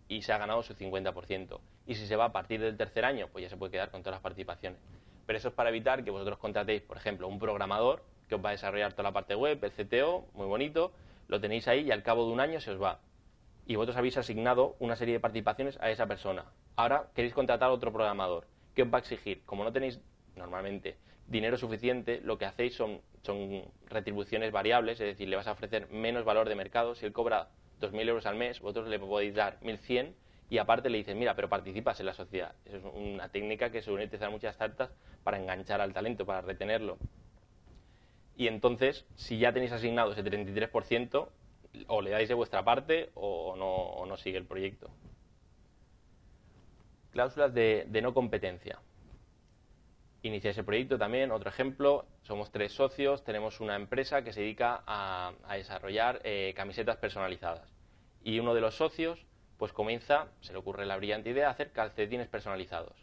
y se ha ganado su 50%. Y si se va a partir del tercer año, pues ya se puede quedar con todas las participaciones. Pero eso es para evitar que vosotros contratéis, por ejemplo, un programador que os va a desarrollar toda la parte web, el CTO, muy bonito, lo tenéis ahí y al cabo de un año se os va. Y vosotros habéis asignado una serie de participaciones a esa persona. Ahora queréis contratar a otro programador. ¿Qué os va a exigir? Como no tenéis normalmente dinero suficiente, lo que hacéis son retribuciones variables, es decir, le vas a ofrecer menos valor de mercado. Si él cobra 2.000 euros al mes, vosotros le podéis dar 1.100 y aparte le dices, mira, pero participas en la sociedad. Eso es una técnica que suele utilizar muchas startups para enganchar al talento, para retenerlo. y entonces, si ya tenéis asignado ese 33%, o le dais de vuestra parte o no sigue el proyecto. Cláusulas de no competencia. Iniciáis el proyecto también, otro ejemplo, somos 3 socios, tenemos una empresa que se dedica a desarrollar camisetas personalizadas. Y uno de los socios pues comienza, se le ocurre la brillante idea de hacer calcetines personalizados.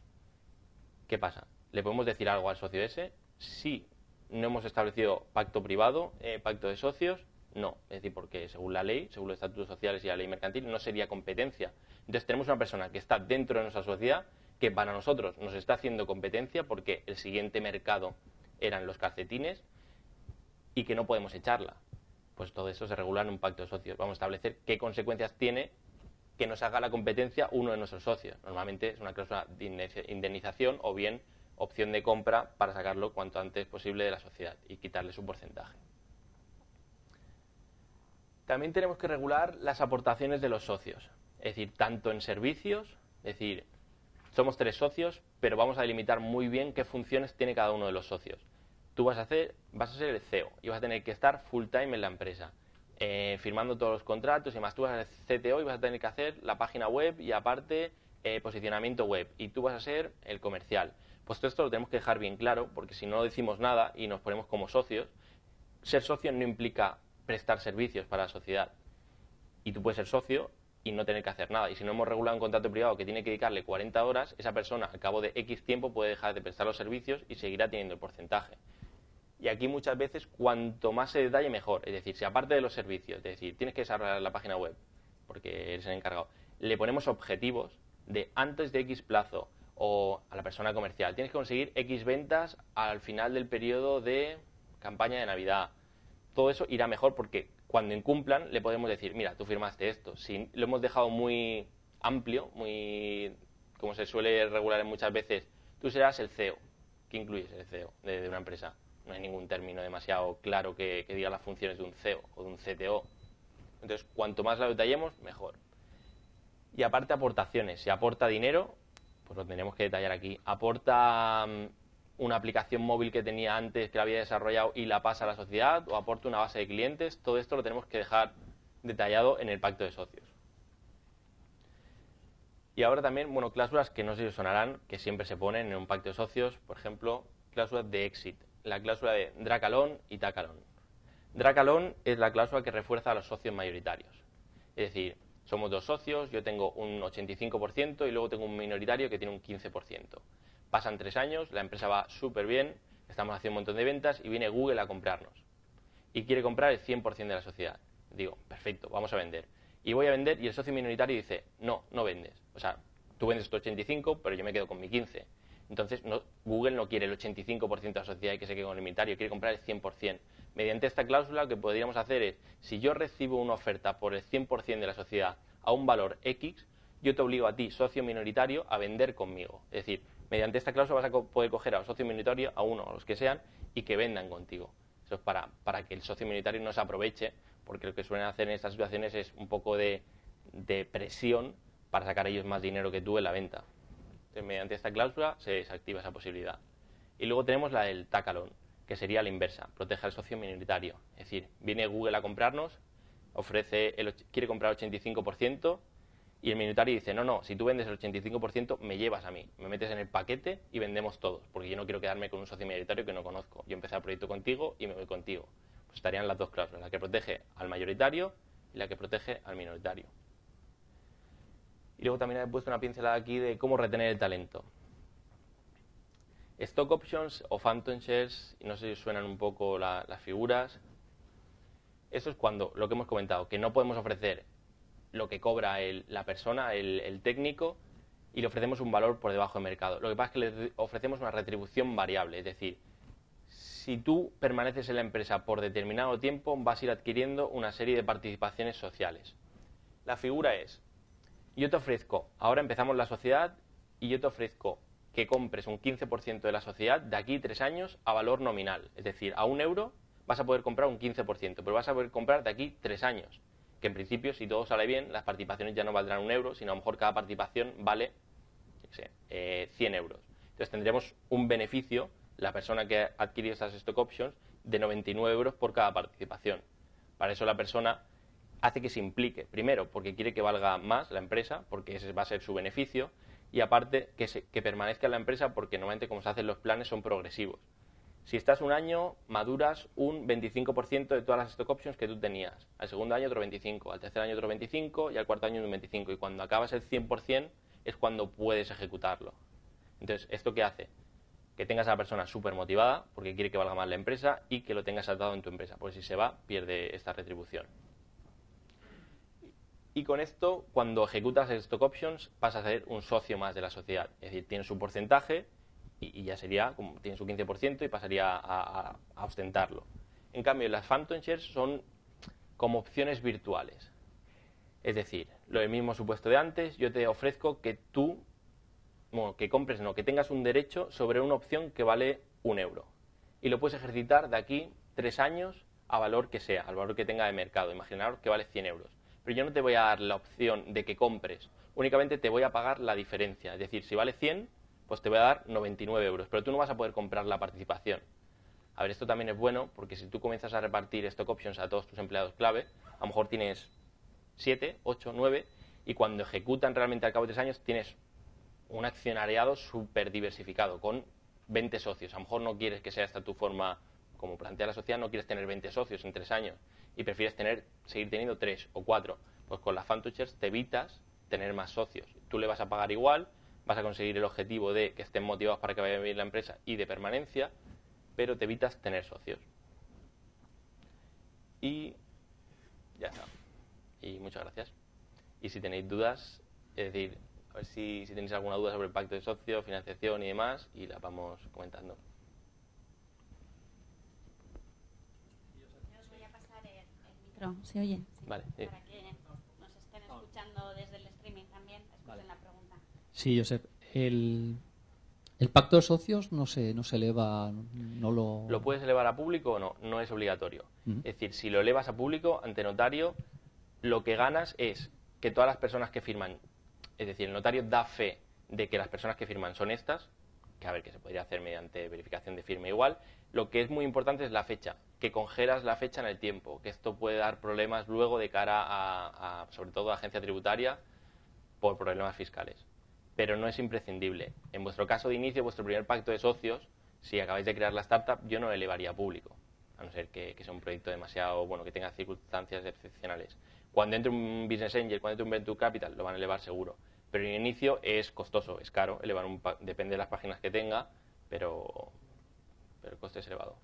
¿Qué pasa? ¿Le podemos decir algo al socio ese? Si no hemos establecido pacto privado, pacto de socios, no. Es decir, porque según la ley, según los estatutos sociales y la ley mercantil, no sería competencia. Entonces tenemos una persona que está dentro de nuestra sociedad que para nosotros nos está haciendo competencia porque el siguiente mercado eran los calcetines y que no podemos echarla. Pues todo eso se regula en un pacto de socios. Vamos a establecer qué consecuencias tiene que nos haga la competencia uno de nuestros socios. Normalmente es una cláusula de indemnización o bien opción de compra para sacarlo cuanto antes posible de la sociedad y quitarle su porcentaje. También tenemos que regular las aportaciones de los socios. Es decir, tanto en servicios, es decir, somos 3 socios, pero vamos a delimitar muy bien qué funciones tiene cada uno de los socios. Tú vas a ser el CEO y vas a tener que estar full time en la empresa, firmando todos los contratos y demás. Tú vas a ser CTO y vas a tener que hacer la página web y aparte posicionamiento web. Y tú vas a ser el comercial. Pues todo esto lo tenemos que dejar bien claro, porque si no decimos nada y nos ponemos como socios, ser socio no implica prestar servicios para la sociedad. Y tú puedes ser socio y no tener que hacer nada. Y si no hemos regulado un contrato privado que tiene que dedicarle 40 horas, esa persona al cabo de X tiempo puede dejar de prestar los servicios y seguirá teniendo el porcentaje. Y aquí muchas veces cuanto más se detalle mejor. Es decir, si aparte de los servicios, es decir, tienes que desarrollar la página web porque eres el encargado, le ponemos objetivos de antes de X plazo o a la persona comercial, tienes que conseguir X ventas al final del periodo de campaña de Navidad. Todo eso irá mejor porque cuando incumplan le podemos decir, mira, tú firmaste esto. Si lo hemos dejado muy amplio, muy como se suele regular muchas veces, tú serás el CEO. ¿Qué incluyes el CEO de una empresa? No hay ningún término demasiado claro que diga las funciones de un CEO o de un CTO. Entonces, cuanto más lo detallemos, mejor. Y aparte aportaciones. Si aporta dinero, pues lo tenemos que detallar aquí. Aporta una aplicación móvil que tenía antes, que la había desarrollado y la pasa a la sociedad, o aporta una base de clientes. Todo esto lo tenemos que dejar detallado en el pacto de socios. Y ahora también, bueno, cláusulas que no sé si os sonarán, que siempre se ponen en un pacto de socios. Por ejemplo, cláusulas de exit. La cláusula de drag along y tag along. Drag along es la cláusula que refuerza a los socios mayoritarios. Es decir, somos 2 socios, yo tengo un 85% y luego tengo un minoritario que tiene un 15%. Pasan 3 años, la empresa va súper bien, estamos haciendo un montón de ventas y viene Google a comprarnos. Y quiere comprar el 100% de la sociedad. Digo, perfecto, vamos a vender. Y voy a vender y el socio minoritario dice, no, no vendes. O sea, tú vendes tu 85, pero yo me quedo con mi 15%. Entonces, Google no quiere el 85% de la sociedad y que se quede con el minoritario, quiere comprar el 100%. Mediante esta cláusula lo que podríamos hacer es, si yo recibo una oferta por el 100% de la sociedad a un valor X, yo te obligo a ti, socio minoritario, a vender conmigo. Es decir, mediante esta cláusula vas a poder coger a los socios minoritarios, a uno, a los que sean, y que vendan contigo. Eso es para que el socio minoritario no se aproveche, porque lo que suelen hacer en estas situaciones es un poco de presión para sacar ellos más dinero que tú en la venta. Entonces, mediante esta cláusula se desactiva esa posibilidad. Y luego tenemos la del tag along, que sería la inversa, protege al socio minoritario. Es decir, viene Google a comprarnos, quiere comprar el 85% y el minoritario dice, no, si tú vendes el 85% me llevas a mí, me metes en el paquete y vendemos todos, porque yo no quiero quedarme con un socio minoritario que no conozco. Yo empecé el proyecto contigo y me voy contigo. Pues estarían las dos cláusulas, la que protege al mayoritario y la que protege al minoritario. Y luego también he puesto una pincelada aquí de cómo retener el talento. Stock options o phantom shares, no sé si suenan un poco las figuras. Eso es cuando, lo que hemos comentado, que no podemos ofrecer lo que cobra la persona, el técnico, y le ofrecemos un valor por debajo del mercado. Lo que pasa es que le ofrecemos una retribución variable, es decir, si tú permaneces en la empresa por determinado tiempo, vas a ir adquiriendo una serie de participaciones sociales. La figura es, yo te ofrezco, ahora empezamos la sociedad, y yo te ofrezco que compres un 15% de la sociedad de aquí 3 años a valor nominal. Es decir, a 1 euro vas a poder comprar un 15%, pero vas a poder comprar de aquí 3 años. Que en principio, si todo sale bien, las participaciones ya no valdrán 1 euro, sino a lo mejor cada participación vale 100 euros. Entonces tendremos un beneficio, la persona que ha adquirido esas stock options, de 99 euros por cada participación. Para eso la persona hace que se implique, primero porque quiere que valga más la empresa, porque ese va a ser su beneficio, y aparte que permanezca en la empresa porque normalmente como se hacen los planes son progresivos. Si estás un año, maduras un 25% de todas las stock options que tú tenías. Al segundo año otro 25%, al tercer año otro 25% y al cuarto año un 25%. Y cuando acabas el 100% es cuando puedes ejecutarlo. Entonces, ¿esto qué hace? Que tengas a la persona súper motivada porque quiere que valga más la empresa y que lo tengas atado en tu empresa. Porque si se va, pierde esta retribución. Y con esto, cuando ejecutas el stock options, pasas a ser un socio más de la sociedad. Es decir, tienes un porcentaje y ya sería, como tiene su 15% y pasaría a ostentarlo. En cambio, las Phantom Shares son como opciones virtuales. Es decir, lo del mismo supuesto de antes, yo te ofrezco que tú, bueno, que compres, no, que tengas un derecho sobre una opción que vale 1 euro. Y lo puedes ejercitar de aquí 3 años a valor que sea, al valor que tenga de mercado. Imaginaros que vale 100 euros. Pero yo no te voy a dar la opción de que compres, únicamente te voy a pagar la diferencia. Es decir, si vale 100, pues te voy a dar 99 euros, pero tú no vas a poder comprar la participación. A ver, esto también es bueno, porque si tú comienzas a repartir stock options a todos tus empleados clave, a lo mejor tienes 7, 8, 9, y cuando ejecutan realmente al cabo de 3 años tienes un accionariado súper diversificado, con 20 socios. A lo mejor no quieres que sea esta tu forma, como plantea la sociedad, no quieres tener 20 socios en 3 años, y prefieres seguir teniendo 3 o 4. Pues con las Phantom Shares te evitas tener más socios. Tú le vas a pagar igual, vas a conseguir el objetivo de que estén motivados para que vaya bien la empresa y de permanencia, pero te evitas tener socios. Y ya está. Y muchas gracias. Y si tenéis dudas, es decir, a ver si tenéis alguna duda sobre el pacto de socios, financiación y demás, y la vamos comentando. Yo os voy a pasar el micro, ¿se oye? Sí. Vale. Sí. Para que nos estén escuchando desde el streaming también, escuchen la pregunta. Sí, Josep. El pacto de socios no se eleva, no lo... ¿Lo puedes elevar a público o no? No es obligatorio. Es decir, si lo elevas a público, ante notario, lo que ganas es que todas las personas que firman, es decir, el notario da fe de que las personas que firman son estas, que a ver, que se podría hacer mediante verificación de firma igual. Lo que es muy importante es la fecha, que congelas la fecha en el tiempo, que esto puede dar problemas luego de cara a sobre todo a agencia tributaria, por problemas fiscales. Pero no es imprescindible. En vuestro caso de inicio, vuestro primer pacto de socios, si acabáis de crear la startup, yo no lo elevaría a público, a no ser que sea un proyecto demasiado, bueno, que tenga circunstancias excepcionales. Cuando entre un business angel, cuando entre un venture capital, lo van a elevar seguro. Pero en inicio es costoso, es caro elevar depende de las páginas que tenga, pero el coste es elevado.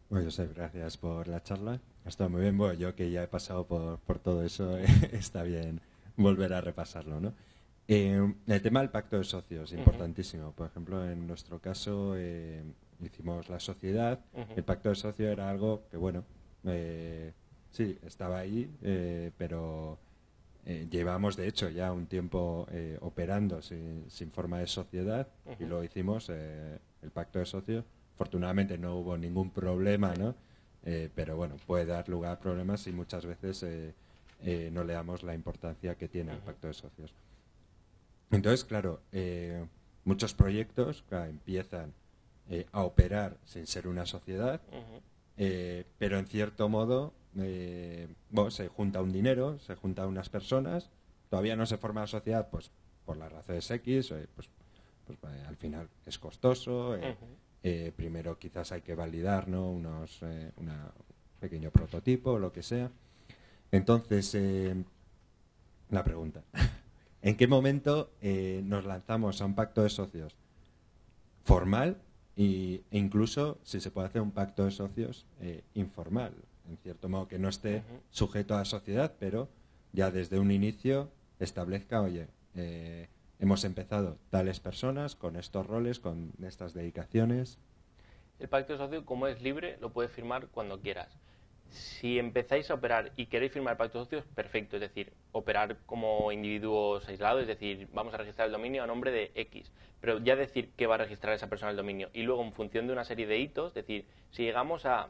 Bueno, Josep, gracias por la charla. Ha estado muy bien. Bueno, yo que ya he pasado por todo eso, está bien volver a repasarlo, ¿no? El tema del pacto de socios, importantísimo. Por ejemplo, en nuestro caso hicimos la sociedad. El pacto de socio era algo que, bueno, sí, estaba ahí, pero llevamos, de hecho, ya un tiempo operando sin forma de sociedad y lo hicimos, el pacto de socios. Afortunadamente no hubo ningún problema, ¿no? Pero bueno, puede dar lugar a problemas y muchas veces no le damos la importancia que tiene el pacto de socios. Entonces, claro, muchos proyectos empiezan a operar sin ser una sociedad, pero en cierto modo bueno, se junta un dinero, se juntan unas personas, todavía no se forma la sociedad pues por las razones X, pues al final es costoso. Primero quizás hay que validar, ¿no? un pequeño prototipo o lo que sea. Entonces, la pregunta, ¿en qué momento nos lanzamos a un pacto de socios formal e incluso si se puede hacer un pacto de socios informal? En cierto modo que no esté sujeto a la sociedad, pero ya desde un inicio establezca, oye, hemos empezado tales personas con estos roles, con estas dedicaciones. El pacto de socio, como es libre, lo puedes firmar cuando quieras. Si empezáis a operar y queréis firmar el pacto de socios, perfecto. Es decir, operar como individuos aislados, es decir, vamos a registrar el dominio a nombre de X. Pero ya decir que va a registrar esa persona el dominio. Y luego, en función de una serie de hitos, es decir, si llegamos a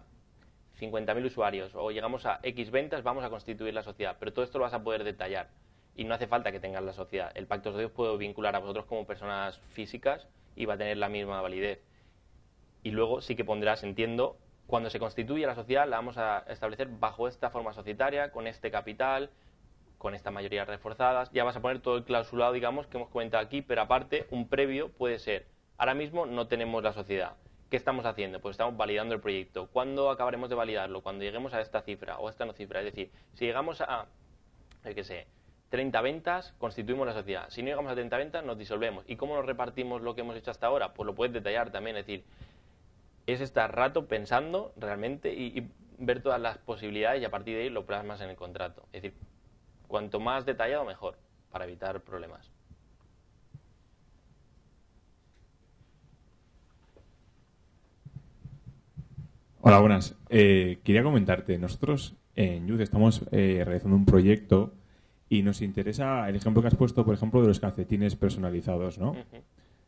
50.000 usuarios o llegamos a X ventas, vamos a constituir la sociedad. Pero todo esto lo vas a poder detallar. Y no hace falta que tengas la sociedad. El pacto de socios puede vincular a vosotros como personas físicas y va a tener la misma validez. y luego sí que pondrás, entiendo, cuando se constituya la sociedad la vamos a establecer bajo esta forma societaria, con este capital, con estas mayorías reforzadas. Ya vas a poner todo el clausulado, digamos, que hemos comentado aquí, pero aparte, un previo puede ser, ahora mismo no tenemos la sociedad. ¿Qué estamos haciendo? Pues estamos validando el proyecto. ¿Cuándo acabaremos de validarlo? Cuando lleguemos a esta cifra o a esta no cifra. Es decir, si llegamos a, qué sé, 30 ventas, constituimos la sociedad. Si no llegamos a 30 ventas, nos disolvemos. ¿Y cómo nos repartimos lo que hemos hecho hasta ahora? Pues lo puedes detallar también. Es decir, es estar rato pensando realmente y ver todas las posibilidades y a partir de ahí lo plasmas en el contrato. Es decir, cuanto más detallado, mejor, para evitar problemas. Hola, buenas. Quería comentarte, nosotros en Youth estamos realizando un proyecto y nos interesa el ejemplo que has puesto, por ejemplo, de los calcetines personalizados, ¿no?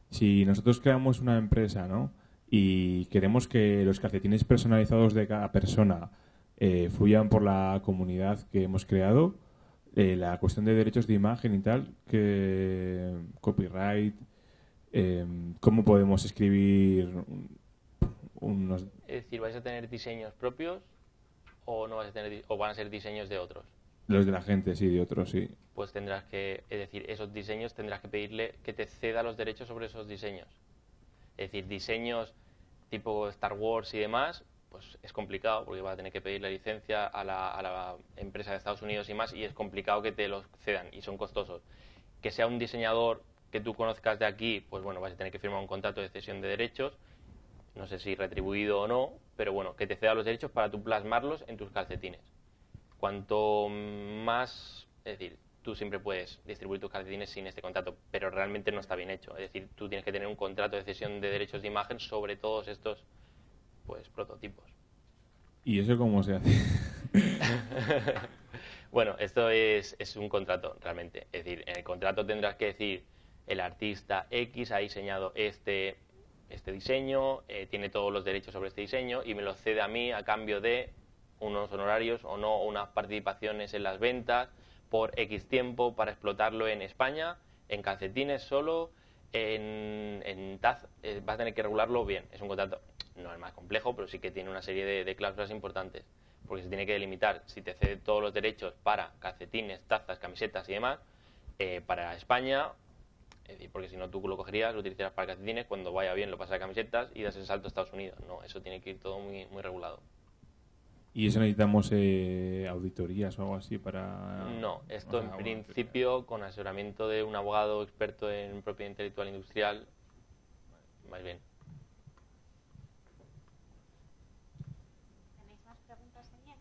Si nosotros creamos una empresa, ¿no?, y queremos que los calcetines personalizados de cada persona fluyan por la comunidad que hemos creado, la cuestión de derechos de imagen y tal, que copyright, ¿cómo podemos escribir unos... Es decir, ¿vais a tener diseños propios o no vais a tener, o van a ser diseños de otros? Los de la gente, sí, de otros, sí. Pues tendrás que, es decir, esos diseños tendrás que pedirle que te ceda los derechos sobre esos diseños. Es decir, diseños tipo Star Wars y demás, pues es complicado porque va a tener que pedir la licencia a la empresa de Estados Unidos y más, y es complicado que te los cedan y son costosos. Que sea un diseñador que tú conozcas de aquí, pues bueno, vas a tener que firmar un contrato de cesión de derechos, no sé si retribuido o no, pero bueno, que te ceda los derechos para tú plasmarlos en tus calcetines. Cuanto más, es decir, tú siempre puedes distribuir tus calcetines sin este contrato, pero realmente no está bien hecho. Es decir, tú tienes que tener un contrato de cesión de derechos de imagen sobre todos estos, pues, prototipos. ¿Y eso cómo se hace? Bueno, esto es un contrato, realmente. Es decir, en el contrato tendrás que decir, el artista X ha diseñado este diseño, tiene todos los derechos sobre este diseño y me lo cede a mí a cambio de unos honorarios o no, unas participaciones en las ventas por X tiempo para explotarlo en España, en calcetines solo, en taz, vas a tener que regularlo bien. Es un contrato, no es más complejo, pero sí que tiene una serie de cláusulas importantes, porque se tiene que delimitar si te cede todos los derechos para calcetines, tazas, camisetas y demás, para España, es decir, porque si no tú lo cogerías, lo utilizarías para calcetines, cuando vaya bien lo pasas a camisetas y das el salto a Estados Unidos. No, eso tiene que ir todo muy, muy regulado. ¿Y eso necesitamos auditorías o algo así para...? No, esto en principio con asesoramiento de un abogado experto en propiedad intelectual industrial, más bien. ¿Tenéis más preguntas también?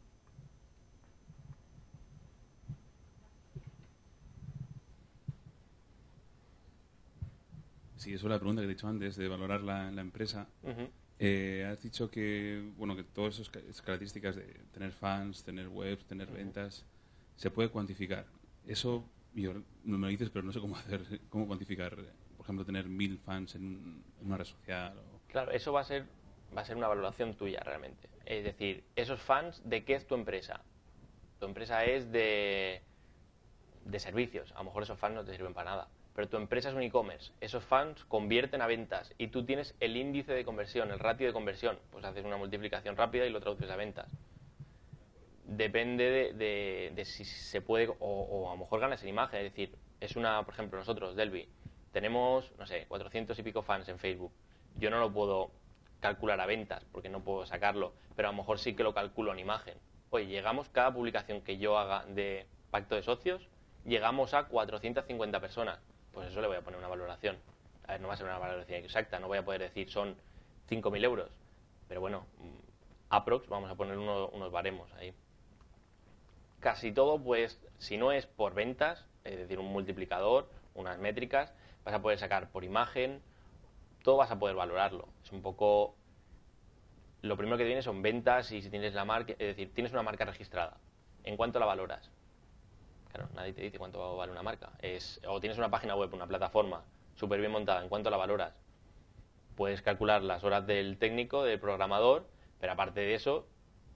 Sí, eso es la pregunta que te he dicho antes, de valorar la empresa. Has dicho que, bueno, que todas esas características de tener fans, tener webs, tener ventas, se puede cuantificar. Eso, yo no me lo dices, pero no sé cómo cuantificar, por ejemplo, tener 1000 fans en una red social. Claro, eso va a ser una valoración tuya realmente. Es decir, esos fans, ¿de qué es tu empresa? Tu empresa es de servicios. A lo mejor esos fans no te sirven para nada. Pero tu empresa es un e-commerce, esos fans convierten a ventas y tú tienes el índice de conversión, el ratio de conversión, pues haces una multiplicación rápida y lo traduces a ventas. Depende de si se puede, o a lo mejor ganas en imagen, es decir, es una, por ejemplo, nosotros, Delby, tenemos, no sé, 400 y pico fans en Facebook. Yo no lo puedo calcular a ventas porque no puedo sacarlo, pero a lo mejor sí que lo calculo en imagen. Oye, llegamos, cada publicación que yo haga de Pacto de Socios, llegamos a 450 personas. Pues eso le voy a poner una valoración. A ver, no va a ser una valoración exacta, no voy a poder decir son 5.000 euros. Pero bueno, aprox, vamos a poner unos baremos ahí. Casi todo, pues, si no es por ventas, es decir, un multiplicador, unas métricas, vas a poder sacar por imagen, todo vas a poder valorarlo. Es un poco... Lo primero que viene son ventas y si tienes la marca, es decir, tienes una marca registrada. ¿En cuánto la valoras? Claro, nadie te dice cuánto vale una marca. O tienes una página web, una plataforma súper bien montada, ¿en cuánto la valoras? Puedes calcular las horas del técnico, del programador, pero aparte de eso,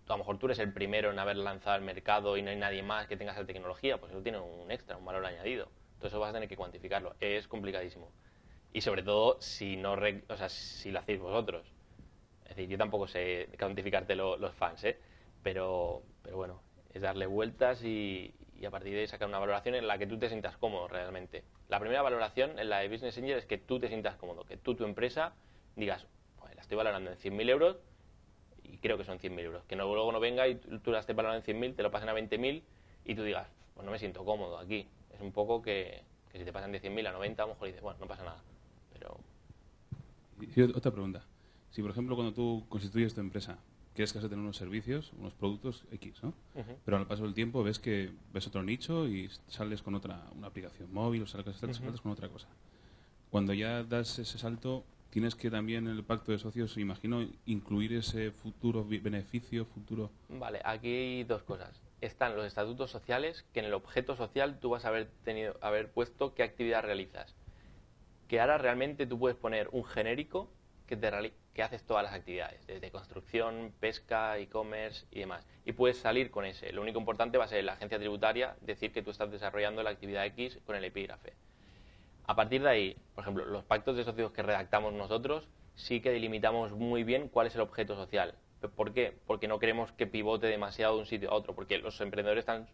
a lo mejor tú eres el primero en haber lanzado al mercado y no hay nadie más que tenga esa tecnología, pues eso tiene un extra, un valor añadido. Entonces eso vas a tener que cuantificarlo. Es complicadísimo. Y sobre todo si lo hacéis vosotros. Es decir, yo tampoco sé cuantificarte los fans, ¿eh? Pero bueno, es darle vueltas y a partir de ahí sacar una valoración en la que tú te sientas cómodo realmente. La primera valoración en la de Business Angel es que tú te sientas cómodo, que tú, tu empresa, digas, pues la estoy valorando en 100.000 euros y creo que son 100.000 euros. Que luego no venga y tú la estés valorando en 100.000, te lo pasen a 20.000 y tú digas, pues no me siento cómodo aquí. Es un poco que si te pasan de 100.000 a 90, a lo mejor dices, bueno, no pasa nada. Pero... Y otra pregunta. Si, por ejemplo, cuando tú constituyes tu empresa, quieres que vas a tener unos servicios, unos productos X, ¿no? Pero al paso del tiempo ves otro nicho y sales con una aplicación móvil o sales con otra cosa. Cuando ya das ese salto, tienes que también en el pacto de socios, imagino, incluir ese futuro beneficio, futuro... Vale, aquí hay dos cosas. Están los estatutos sociales, que en el objeto social tú vas a haber puesto qué actividad realizas. Que ahora realmente tú puedes poner un genérico que haces todas las actividades, desde construcción, pesca, e-commerce y demás. Y puedes salir con ese. Lo único importante va a ser la agencia tributaria decir que tú estás desarrollando la actividad X con el epígrafe. A partir de ahí, por ejemplo, los pactos de socios que redactamos nosotros sí que delimitamos muy bien cuál es el objeto social. ¿Por qué? Porque no queremos que pivote demasiado de un sitio a otro, porque los emprendedores están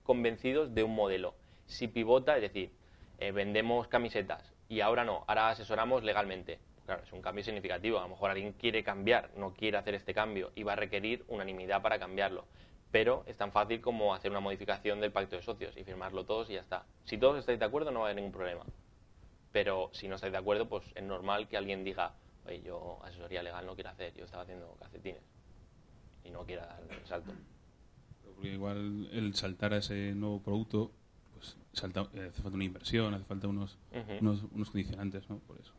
convencidos de un modelo. Si pivota, es decir, vendemos camisetas y ahora no, ahora asesoramos legalmente. Claro, es un cambio significativo. A lo mejor alguien quiere cambiar, no quiere hacer este cambio y va a requerir unanimidad para cambiarlo. Pero es tan fácil como hacer una modificación del pacto de socios y firmarlo todos y ya está. Si todos estáis de acuerdo no va a haber ningún problema. Pero si no estáis de acuerdo, pues es normal que alguien diga, oye, yo asesoría legal no quiero hacer, yo estaba haciendo calcetines y no quiero dar el salto. Porque igual el saltar a ese nuevo producto, pues hace falta una inversión, hace falta unos condicionantes, ¿no? Por eso.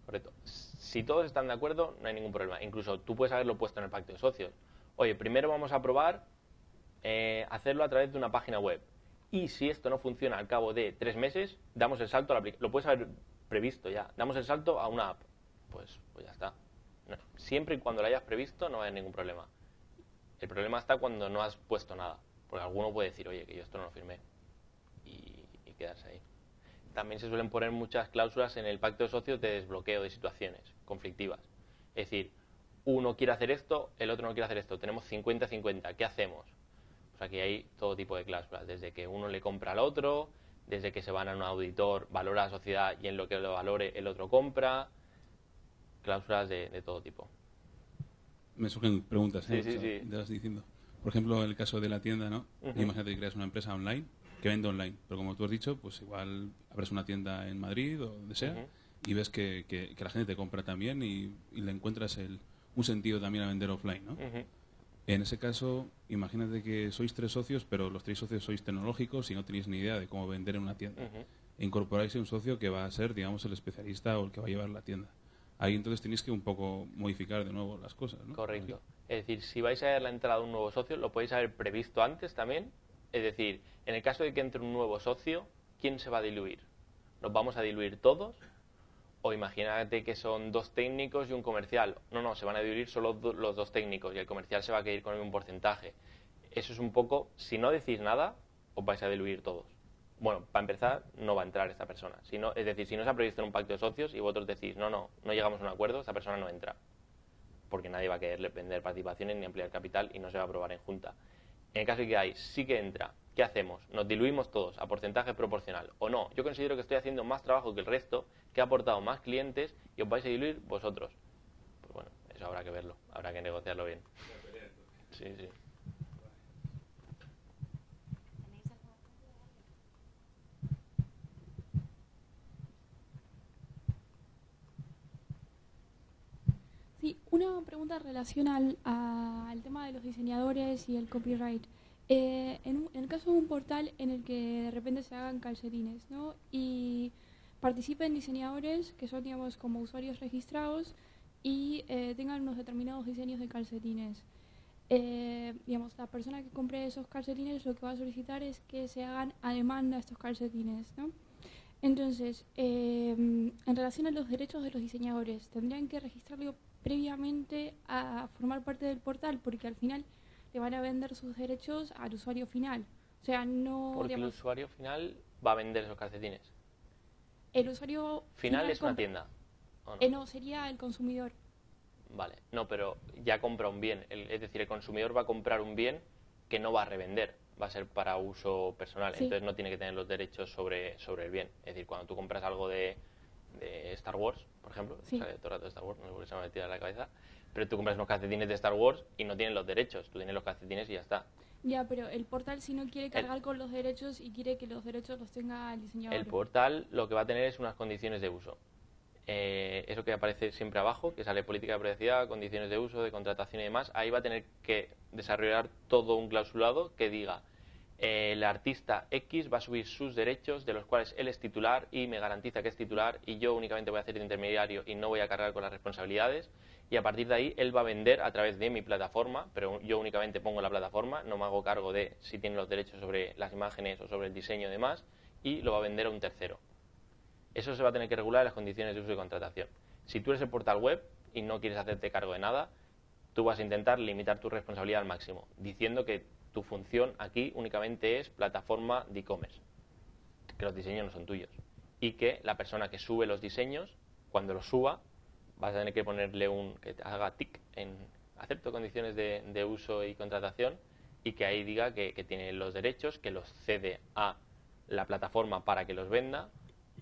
Correcto. Si todos están de acuerdo, no hay ningún problema. Incluso tú puedes haberlo puesto en el pacto de socios. Oye, primero vamos a probar hacerlo a través de una página web. Y si esto no funciona al cabo de 3 meses, damos el salto a la aplicación. Lo puedes haber previsto ya. Damos el salto a una app. Pues ya está. No. Siempre y cuando lo hayas previsto, no va a haber ningún problema. El problema está cuando no has puesto nada. Porque alguno puede decir, oye, que yo esto no lo firmé. Y quedarse ahí. También se suelen poner muchas cláusulas en el pacto de socios de desbloqueo de situaciones conflictivas. Es decir, uno quiere hacer esto, el otro no quiere hacer esto. Tenemos 50-50. ¿Qué hacemos? Pues aquí hay todo tipo de cláusulas. Desde que uno le compra al otro, desde que se van a un auditor, valora la sociedad y en lo que lo valore el otro compra. Cláusulas de todo tipo. Me surgen preguntas, Sí. Te las estoy diciendo. Por ejemplo, el caso de la tienda, ¿no? Imagínate que creas una empresa online que vende online, pero como tú has dicho, pues igual abres una tienda en Madrid o donde sea y ves que la gente te compra también y le encuentras un sentido también a vender offline, ¿no? En ese caso, imagínate que sois 3 socios, pero los 3 socios sois tecnológicos y no tenéis ni idea de cómo vender en una tienda. E incorporáis a un socio que va a ser, digamos, el especialista o el que va a llevar la tienda. Ahí entonces tenéis que un poco modificar de nuevo las cosas, ¿no? Correcto. Es decir, si vais a ver la entrada de un nuevo socio, lo podéis haber previsto antes también. Es decir, en el caso de que entre un nuevo socio, ¿quién se va a diluir? ¿Nos vamos a diluir todos? O imagínate que son 2 técnicos y un comercial. No, se van a diluir solo los 2 técnicos y el comercial se va a quedar con un porcentaje. Eso es un poco, si no decís nada, os vais a diluir todos. Bueno, para empezar, no va a entrar esta persona. Es decir, si no se ha previsto en un pacto de socios y vosotros decís, no llegamos a un acuerdo, esta persona no entra. Porque nadie va a querer vender participaciones ni ampliar capital y no se va a aprobar en junta. En el caso de que sí que entra, ¿qué hacemos? ¿Nos diluimos todos a porcentaje proporcional o no? Yo considero que estoy haciendo más trabajo que el resto, que he aportado más clientes y os vais a diluir vosotros. Pues bueno, eso habrá que verlo, habrá que negociarlo bien. Sí. Sí, una pregunta en relación al tema de los diseñadores y el copyright. En el caso de un portal en el que de repente se hagan calcetines, ¿no? Y participen diseñadores que son, digamos, como usuarios registrados y tengan unos determinados diseños de calcetines. Digamos, la persona que compre esos calcetines lo que va a solicitar es que se hagan a demanda estos calcetines, ¿no? Entonces, en relación a los derechos de los diseñadores, tendrían que registrarlo previamente a formar parte del portal, porque al final le van a vender sus derechos al usuario final. O sea, no... Porque el usuario final va a vender esos calcetines. El usuario final es una tienda. ¿O no? No, sería el consumidor. Vale, no, pero ya compra un bien. Es decir, el consumidor va a comprar un bien que no va a revender, va a ser para uso personal. Sí. Entonces no tiene que tener los derechos sobre el bien. Es decir, cuando tú compras algo de Star Wars, por ejemplo, Sí. sale todo el rato de Star Wars, no sé por qué se me ha metido en la cabeza, pero tú compras unos calcetines de Star Wars y no tienen los derechos, tú tienes los calcetines y ya está. Ya, pero el portal si no quiere cargar con los derechos y quiere que los derechos los tenga el diseñador. El portal lo que va a tener es unas condiciones de uso. Eso que aparece siempre abajo, que sale política de privacidad, condiciones de uso, de contratación y demás, ahí va a tener que desarrollar todo un clausulado que diga el artista X va a subir sus derechos de los cuales él es titular y me garantiza que es titular y yo únicamente voy a hacer de intermediario y no voy a cargar con las responsabilidades, y a partir de ahí él va a vender a través de mi plataforma, pero yo únicamente pongo la plataforma, no me hago cargo de si tiene los derechos sobre las imágenes o sobre el diseño y demás, y lo va a vender a un tercero. Eso se va a tener que regular en las condiciones de uso y contratación. Si tú eres el portal web y no quieres hacerte cargo de nada, tú vas a intentar limitar tu responsabilidad al máximo, diciendo que tu función aquí únicamente es plataforma de e-commerce, que los diseños no son tuyos, y que la persona que sube los diseños, cuando los suba, vas a tener que ponerle que te haga tic en acepto condiciones de uso y contratación, y que ahí diga que tiene los derechos, que los cede a la plataforma para que los venda,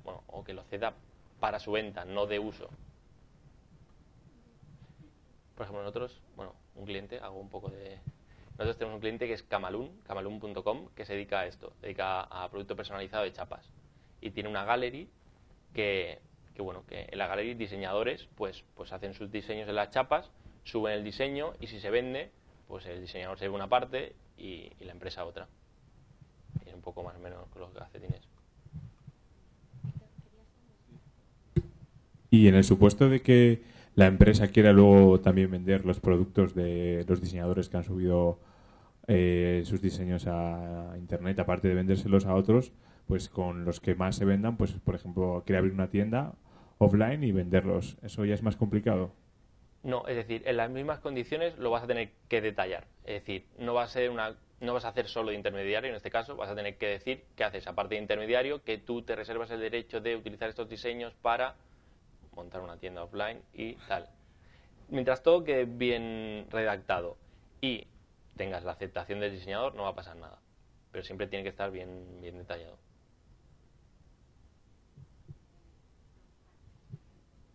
bueno, o que los ceda para su venta, no de uso. Por ejemplo, nosotros, un cliente, nosotros tenemos un cliente que es Camalún.com, que se dedica a esto, se dedica a producto personalizado de chapas. Y tiene una gallery que en la gallery diseñadores pues hacen sus diseños en las chapas, suben el diseño y si se vende, pues el diseñador se lleva una parte y la empresa otra. Y es un poco más o menos con los calcetines. Y en el supuesto de que la empresa quiera luego también vender los productos de los diseñadores que han subido sus diseños a internet, aparte de vendérselos a otros, pues con los que más se vendan, pues por ejemplo, quiere abrir una tienda offline y venderlos. ¿Eso ya es más complicado? No, es decir, en las mismas condiciones lo vas a tener que detallar. Es decir, no vas a hacer solo de intermediario en este caso, vas a tener que decir qué haces aparte de intermediario, que tú te reservas el derecho de utilizar estos diseños para montar una tienda offline y tal. Mientras todo quede bien redactado y tengas la aceptación del diseñador, no va a pasar nada. Pero siempre tiene que estar bien detallado.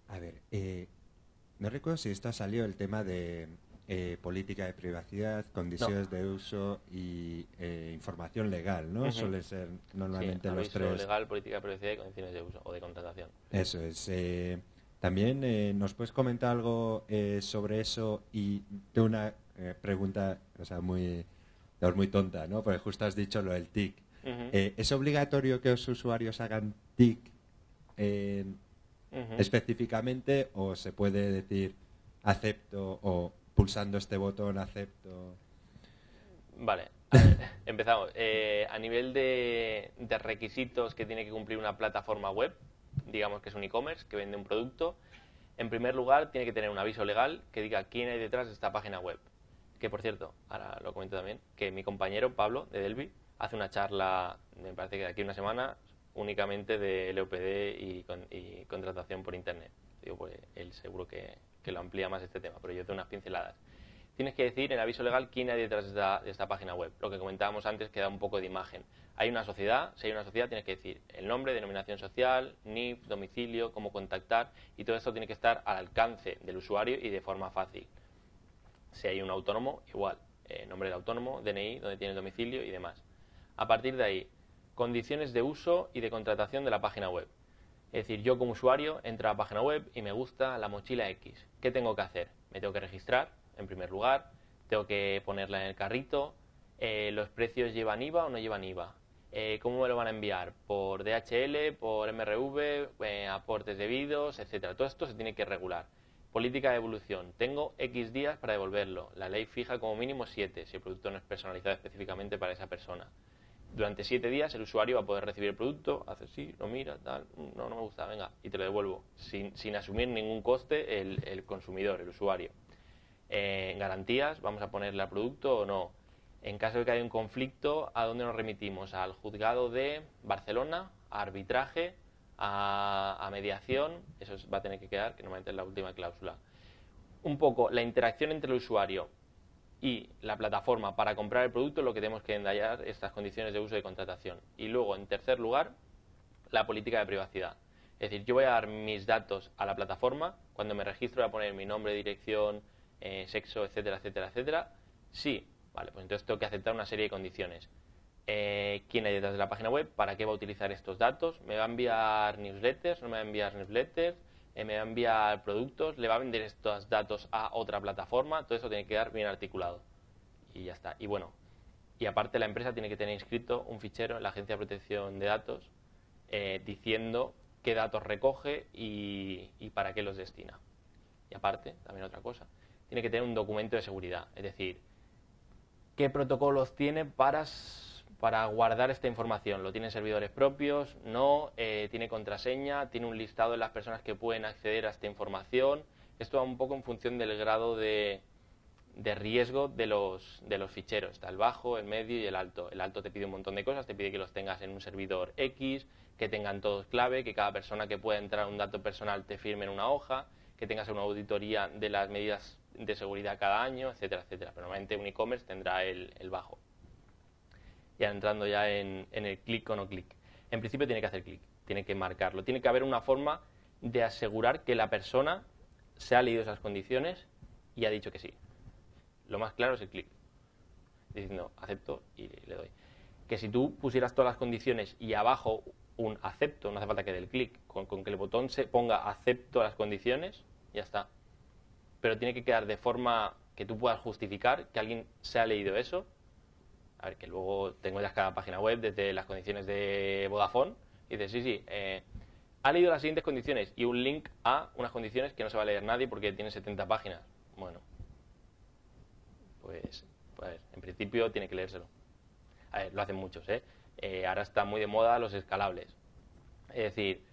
A ver, no recuerdo si esto ha salido el tema de política de privacidad, condiciones de uso y información legal, ¿no? Suele ser normalmente los aviso tres. Legal, política de privacidad y condiciones de uso o de contratación. Eso es. También nos puedes comentar algo sobre eso, y tengo una pregunta, o sea, muy tonta, ¿no? Porque justo has dicho lo del TIC. ¿Es obligatorio que los usuarios hagan TIC específicamente, o se puede decir acepto o pulsando este botón acepto? Vale, a ver, empezamos. A nivel de requisitos que tiene que cumplir una plataforma web, digamos que es un e-commerce que vende un producto, en primer lugar tiene que tener un aviso legal que diga quién hay detrás de esta página web. Que por cierto, ahora lo comento también, que mi compañero Pablo de Delvi hace una charla, me parece que de aquí a una semana, únicamente de LOPD y contratación por internet. Digo, pues él seguro que lo amplía más este tema, pero yo tengo unas pinceladas. Tienes que decir en el aviso legal quién hay detrás de esta página web. Lo que comentábamos antes, que da un poco de imagen. Hay una sociedad, si hay una sociedad tienes que decir el nombre, denominación social, NIF, domicilio, cómo contactar, y todo esto tiene que estar al alcance del usuario y de forma fácil. Si hay un autónomo, igual, nombre del autónomo, DNI, donde tiene el domicilio y demás. A partir de ahí, condiciones de uso y de contratación de la página web. Es decir, yo como usuario entro a la página web y me gusta la mochila X. ¿Qué tengo que hacer? Me tengo que registrar, en primer lugar, tengo que ponerla en el carrito, los precios llevan IVA o no llevan IVA, cómo me lo van a enviar, por DHL, por MRV, aportes debidos, etcétera. Todo esto se tiene que regular. Política de devolución, tengo X días para devolverlo, la ley fija como mínimo 7 si el producto no es personalizado específicamente para esa persona. Durante 7 días el usuario va a poder recibir el producto, hace sí, lo mira, tal, no me gusta, venga, y te lo devuelvo, sin asumir ningún coste el consumidor, el usuario. Garantías, vamos a ponerle al producto o no. En caso de que haya un conflicto, ¿a dónde nos remitimos? Al juzgado de Barcelona, a arbitraje, a mediación. Eso va a tener que quedar, que normalmente es la última cláusula. un poco la interacción entre el usuario y la plataforma para comprar el producto, lo que tenemos que endallar estas condiciones de uso y contratación. Y luego, en tercer lugar, la política de privacidad. Es decir, yo voy a dar mis datos a la plataforma, cuando me registro voy a poner mi nombre, dirección, sexo, etcétera, etcétera, etcétera. Sí, vale, pues entonces tengo que aceptar una serie de condiciones. ¿Quién hay detrás de la página web? ¿Para qué va a utilizar estos datos? ¿Me va a enviar newsletters? ¿No me va a enviar newsletters? ¿Me va a enviar productos? ¿Le va a vender estos datos a otra plataforma? Todo eso tiene que quedar bien articulado. Y ya está. Y bueno, y aparte la empresa tiene que tener inscrito un fichero en la Agencia de Protección de Datos diciendo qué datos recoge y para qué los destina. Y aparte, también otra cosa, tiene que tener un documento de seguridad. Es decir, ¿qué protocolos tiene para guardar esta información? ¿Lo tienen servidores propios? ¿No? ¿Tiene contraseña? ¿Tiene un listado de las personas que pueden acceder a esta información? Esto va un poco en función del grado de riesgo de los ficheros. Está el bajo, el medio y el alto. El alto te pide un montón de cosas, te pide que los tengas en un servidor X, que tengan todos clave, que cada persona que pueda entrar a un dato personal te firme en una hoja, que tengas una auditoría de las medidas de seguridad cada año, etcétera, etcétera. Pero normalmente un e-commerce tendrá el bajo. Ya entrando ya en el clic o no clic. En principio tiene que hacer clic, tiene que marcarlo. Tiene que haber una forma de asegurar que la persona se ha leído esas condiciones y ha dicho que sí. Lo más claro es el clic. Diciendo acepto y le doy. Que si tú pusieras todas las condiciones y abajo un acepto, no hace falta que dé el clic, con que el botón se ponga acepto las condiciones, ya está. Pero tiene que quedar de forma que tú puedas justificar que alguien se ha leído eso. A ver, que luego tengo ya cada página web desde las condiciones de Vodafone y dices, sí, ha leído las siguientes condiciones y un link a unas condiciones que no se va a leer nadie porque tiene 70 páginas. Bueno, pues a ver, en principio tiene que leérselo. A ver, lo hacen muchos, ahora está muy de moda los escalables. Es decir,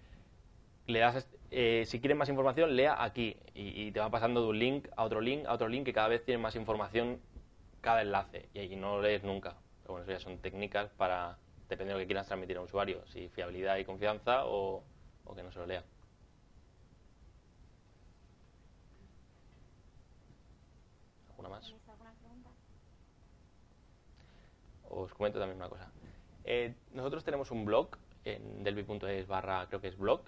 le das, si quieres más información, lea aquí y te va pasando de un link a otro link a otro link que cada vez tiene más información cada enlace y no lo lees nunca. Pero bueno, eso ya son técnicas para, depende de lo que quieras transmitir a un usuario, si fiabilidad y confianza o que no se lo lea. ¿Alguna más? ¿Tenéis alguna pregunta? Os comento también una cosa. Nosotros tenemos un blog en delphi.es / creo que es blog,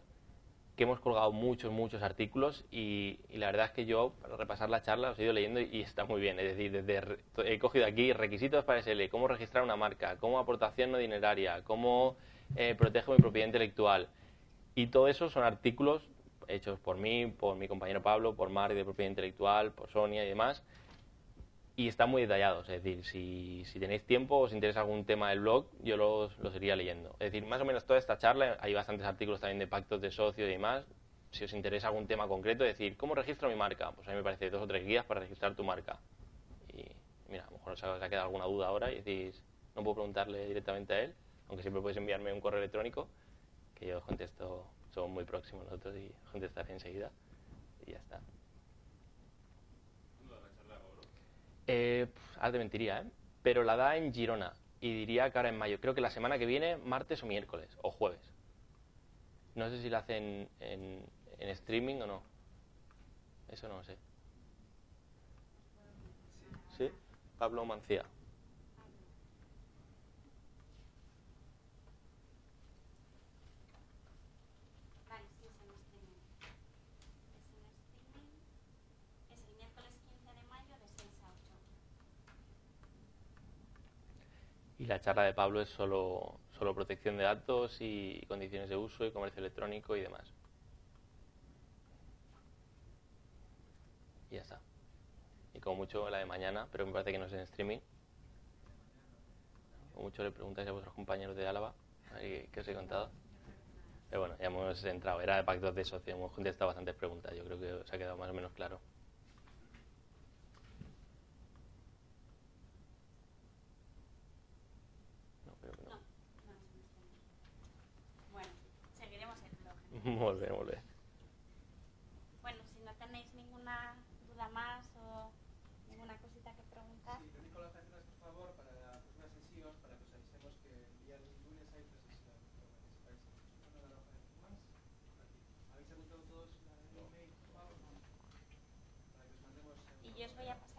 que hemos colgado muchos artículos y la verdad es que yo, para repasar la charla, los he ido leyendo y está muy bien. Es decir, he cogido aquí requisitos para SL, cómo registrar una marca, cómo aportación no dineraria, cómo protejo mi propiedad intelectual. Y todo eso son artículos hechos por mí, por mi compañero Pablo, por Marc de propiedad intelectual, por Sonia y demás. Y están muy detallados, es decir, si tenéis tiempo o os interesa algún tema del blog, yo los iría leyendo. Es decir, más o menos toda esta charla, hay bastantes artículos también de pactos de socio y demás. Si os interesa algún tema concreto, es decir, ¿cómo registro mi marca? Pues a mí me parece 2 o 3 guías para registrar tu marca. Y mira, a lo mejor os ha quedado alguna duda ahora y decís, no puedo preguntarle directamente a él, aunque siempre podéis enviarme un correo electrónico, que yo os contesto, somos muy próximos nosotros y os contestaré enseguida. Y ya está. Ahora te mentiría, pero la da en Girona y diría que ahora en mayo. Creo que la semana que viene, martes o miércoles o jueves. No sé si la hacen en streaming o no. Eso no lo sé. ¿Sí? Pablo Mancía. Vale, sí, es en streaming. Es el miércoles 15 de mayo de 6 a 8. Y la charla de Pablo es solo protección de datos y condiciones de uso y comercio electrónico y demás. Y ya está. Y como mucho la de mañana, pero me parece que no es en streaming. Como mucho le preguntáis a vuestros compañeros de Álava, a ver qué os he contado. Pero bueno, ya hemos entrado. Era de pactos de socio, hemos contestado bastantes preguntas. Yo creo que os ha quedado más o menos claro. Molt bé, molt bé. Bueno, si no tenéis ninguna duda más o ninguna cosita que preguntar. Sí, tenéis con las páginas, por favor, para la próxima sesión, para que os avisemos que el día lunes hay otra sesión. ¿No la más? ¿Habéis apuntado todos el email, por favor? Para que os mande Yo os voy a pasar.